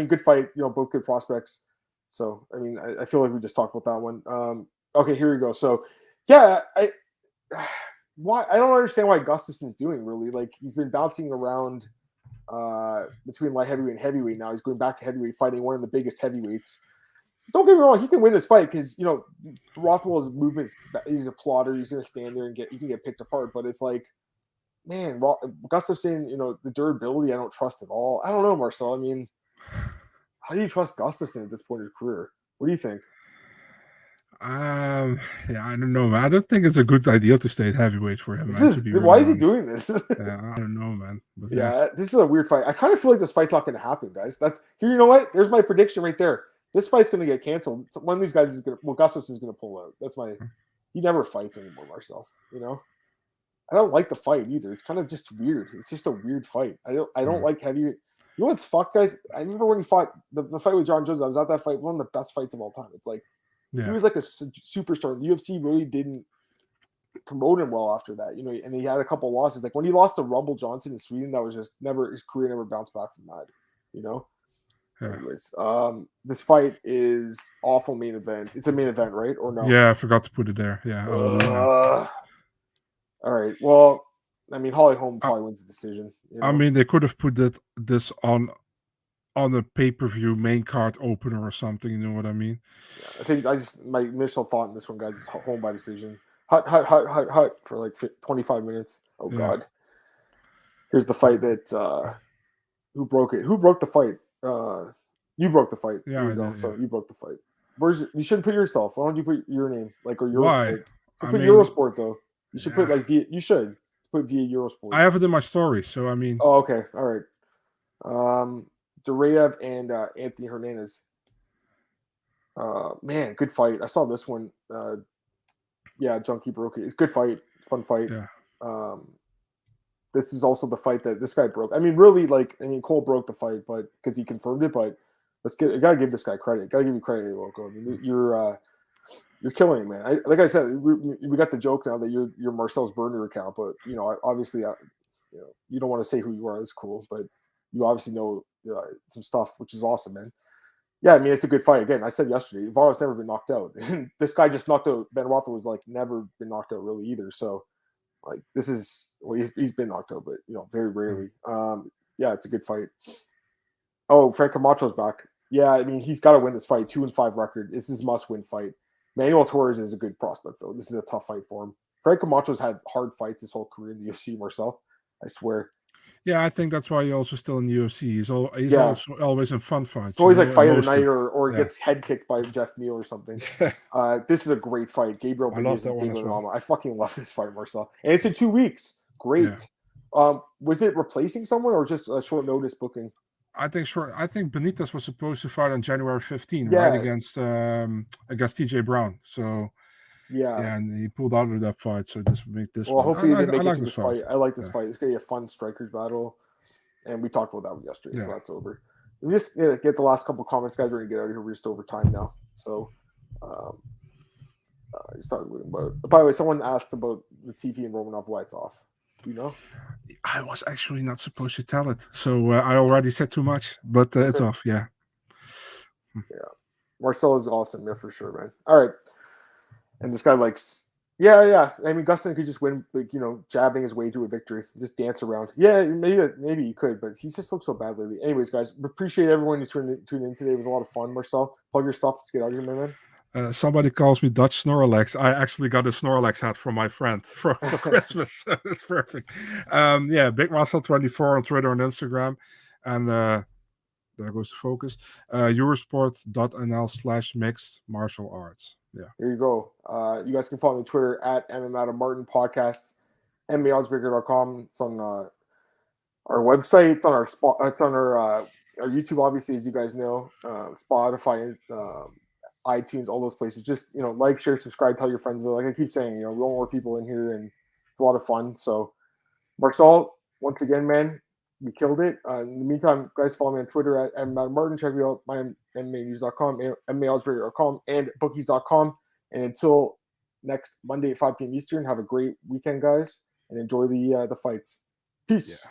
Good fight. Both good prospects. So, I feel like we just talked about that one. Okay, here we go. So, yeah, I don't understand why Gustafson's doing really. He's been bouncing around between light heavyweight and heavyweight. Now he's going back to heavyweight, fighting one of the biggest heavyweights. Don't get me wrong, he can win this fight because Rothwell's movements. He's a plotter. He's going to stand there and he can get picked apart. But it's man, Gustafson, the durability I don't trust at all. I don't know, Marcel. How do you trust Gustafson at this point in his career? What do you think? Yeah, I don't know, man. I don't think it's a good idea to stay at heavyweight for him, man. To be Why really is he honest. doing this? Yeah, I don't know, man. But Yeah, this is a weird fight. I kind of feel like this fight's not going to happen, guys. That's here. You know what? There's my prediction right there. This fight's going to get canceled. One of these guys is going to. Well, Gustafson's going to pull out. That's my. He never fights anymore, Marcel. You know. I don't like the fight either. It's kind of just weird. It's just a weird fight. I don't like heavy. You know what's fucked, guys? I remember when he fought the fight with John Jones. I was at that fight. One of the best fights of all time. It's like he was like a superstar. The UFC really didn't promote him well after that, you know, and he had a couple losses. Like when he lost to Rumble Johnson in Sweden, that was just never, his career never bounced back from that, you know. Yeah. Anyways, this fight is awful main event. It's a main event, right? Or no? Yeah, I forgot to put it there. Yeah, I will do it now. All right. Well, I mean, Holly Holm probably wins the decision. You know? I mean, they could have put this on a pay-per-view main card opener or something. You know what I mean? Yeah, I think my initial thought in this one, guys, is Holm by decision. Hut for like 25 minutes. Oh, yeah. God. Here's the fight that who broke it? Who broke the fight? You broke the fight. Yeah, So you broke the fight. You shouldn't put yourself. Why don't you put your name? Like, or Eurosport. Why? You put Eurosport, though. You should put, like, you should put via Eurosport. I have it in my story, so I mean. Oh, okay. All right. Duraev and Anthony Hernandez. Man, good fight. I saw this one. Yeah, Junkie broke it. It's a good fight. Fun fight. Yeah. This is also the fight that this guy broke. I mean, really, Cole broke the fight, but because he confirmed it. But I gotta give this guy credit. Gotta give you credit, Loco. I mean, you're killing it, man. Like I said, we got the joke now that you're Marcel's burner account, but you know, obviously, you don't want to say who you are. That's cool, but you obviously know some stuff, which is awesome, man. Yeah, I mean, it's a good fight. Again, I said yesterday, Varro's never been knocked out. And this guy just knocked out Ben Rothwell, was like never been knocked out really either. So, like, this is, well, he's been knocked out, but, you know, very rarely. Yeah, it's a good fight. Oh, Frank Camacho's back. Yeah, I mean, he's got to win this fight. 2-5 record. This is a must-win fight. Manuel Torres is a good prospect, though. This is a tough fight for him. Frank Camacho's had hard fights his whole career in the UFC, Marcel. I swear. Yeah, I think that's why he's also still in the UFC. He's also always in fun fights. It's always like fight of the night or gets head kicked by Jeff Neal or something. This is a great fight. Gabriel Benitez and David Rama. I fucking love this fight, Marcel. And it's in 2 weeks. Great. Yeah. Was it replacing someone or just a short notice booking? I think Benitez was supposed to fight on January 15, right, against TJ Brown. So and he pulled out of that fight. So just make this. Well, hopefully they make it to this fight. I like this fight. It's gonna be a fun strikers battle, and we talked about that yesterday, so that's over. We just get the last couple comments, guys. We're gonna get out of here. We're just over time now. So, started about. By the way, someone asked about the TV and Romanov why it's off. You know, I was actually not supposed to tell it, so I already said too much, but it's off. Yeah. Marcel is awesome, yeah, for sure, man. All right, and this guy likes, I mean, Gustin could just win, like, you know, jabbing his way to a victory, just dance around. Yeah, maybe he could, but he just looks so bad lately. Anyways, guys, appreciate everyone who tuned in today. It was a lot of fun. Marcel, plug your stuff. Let's get out of here, my man. Somebody calls me Dutch Snorlax. I actually got a Snorlax hat from my friend for Christmas. So it's perfect. Big Marcel 24 on Twitter and Instagram. And there goes the focus. Eurosport.nl/mixed martial arts. Yeah. Here you go. You guys can follow me on Twitter at MMAOB Podcast, MMAOBsbreaker.com. It's on our website. It's on our it's on our YouTube, obviously, as you guys know. Spotify, iTunes, all those places. Just, you know, like, share, subscribe, tell your friends. Like I keep saying, you know, we want more people in here, and it's a lot of fun. So, Marcel, once again, man, you killed it. In the meantime, guys, follow me on Twitter at MMAOBMartin. Check me out, my MMAnews.com, MMAOBsbreaker.com, and bookies.com. And until next Monday at 5 p.m. Eastern, have a great weekend, guys, and enjoy the fights. Peace. Yeah.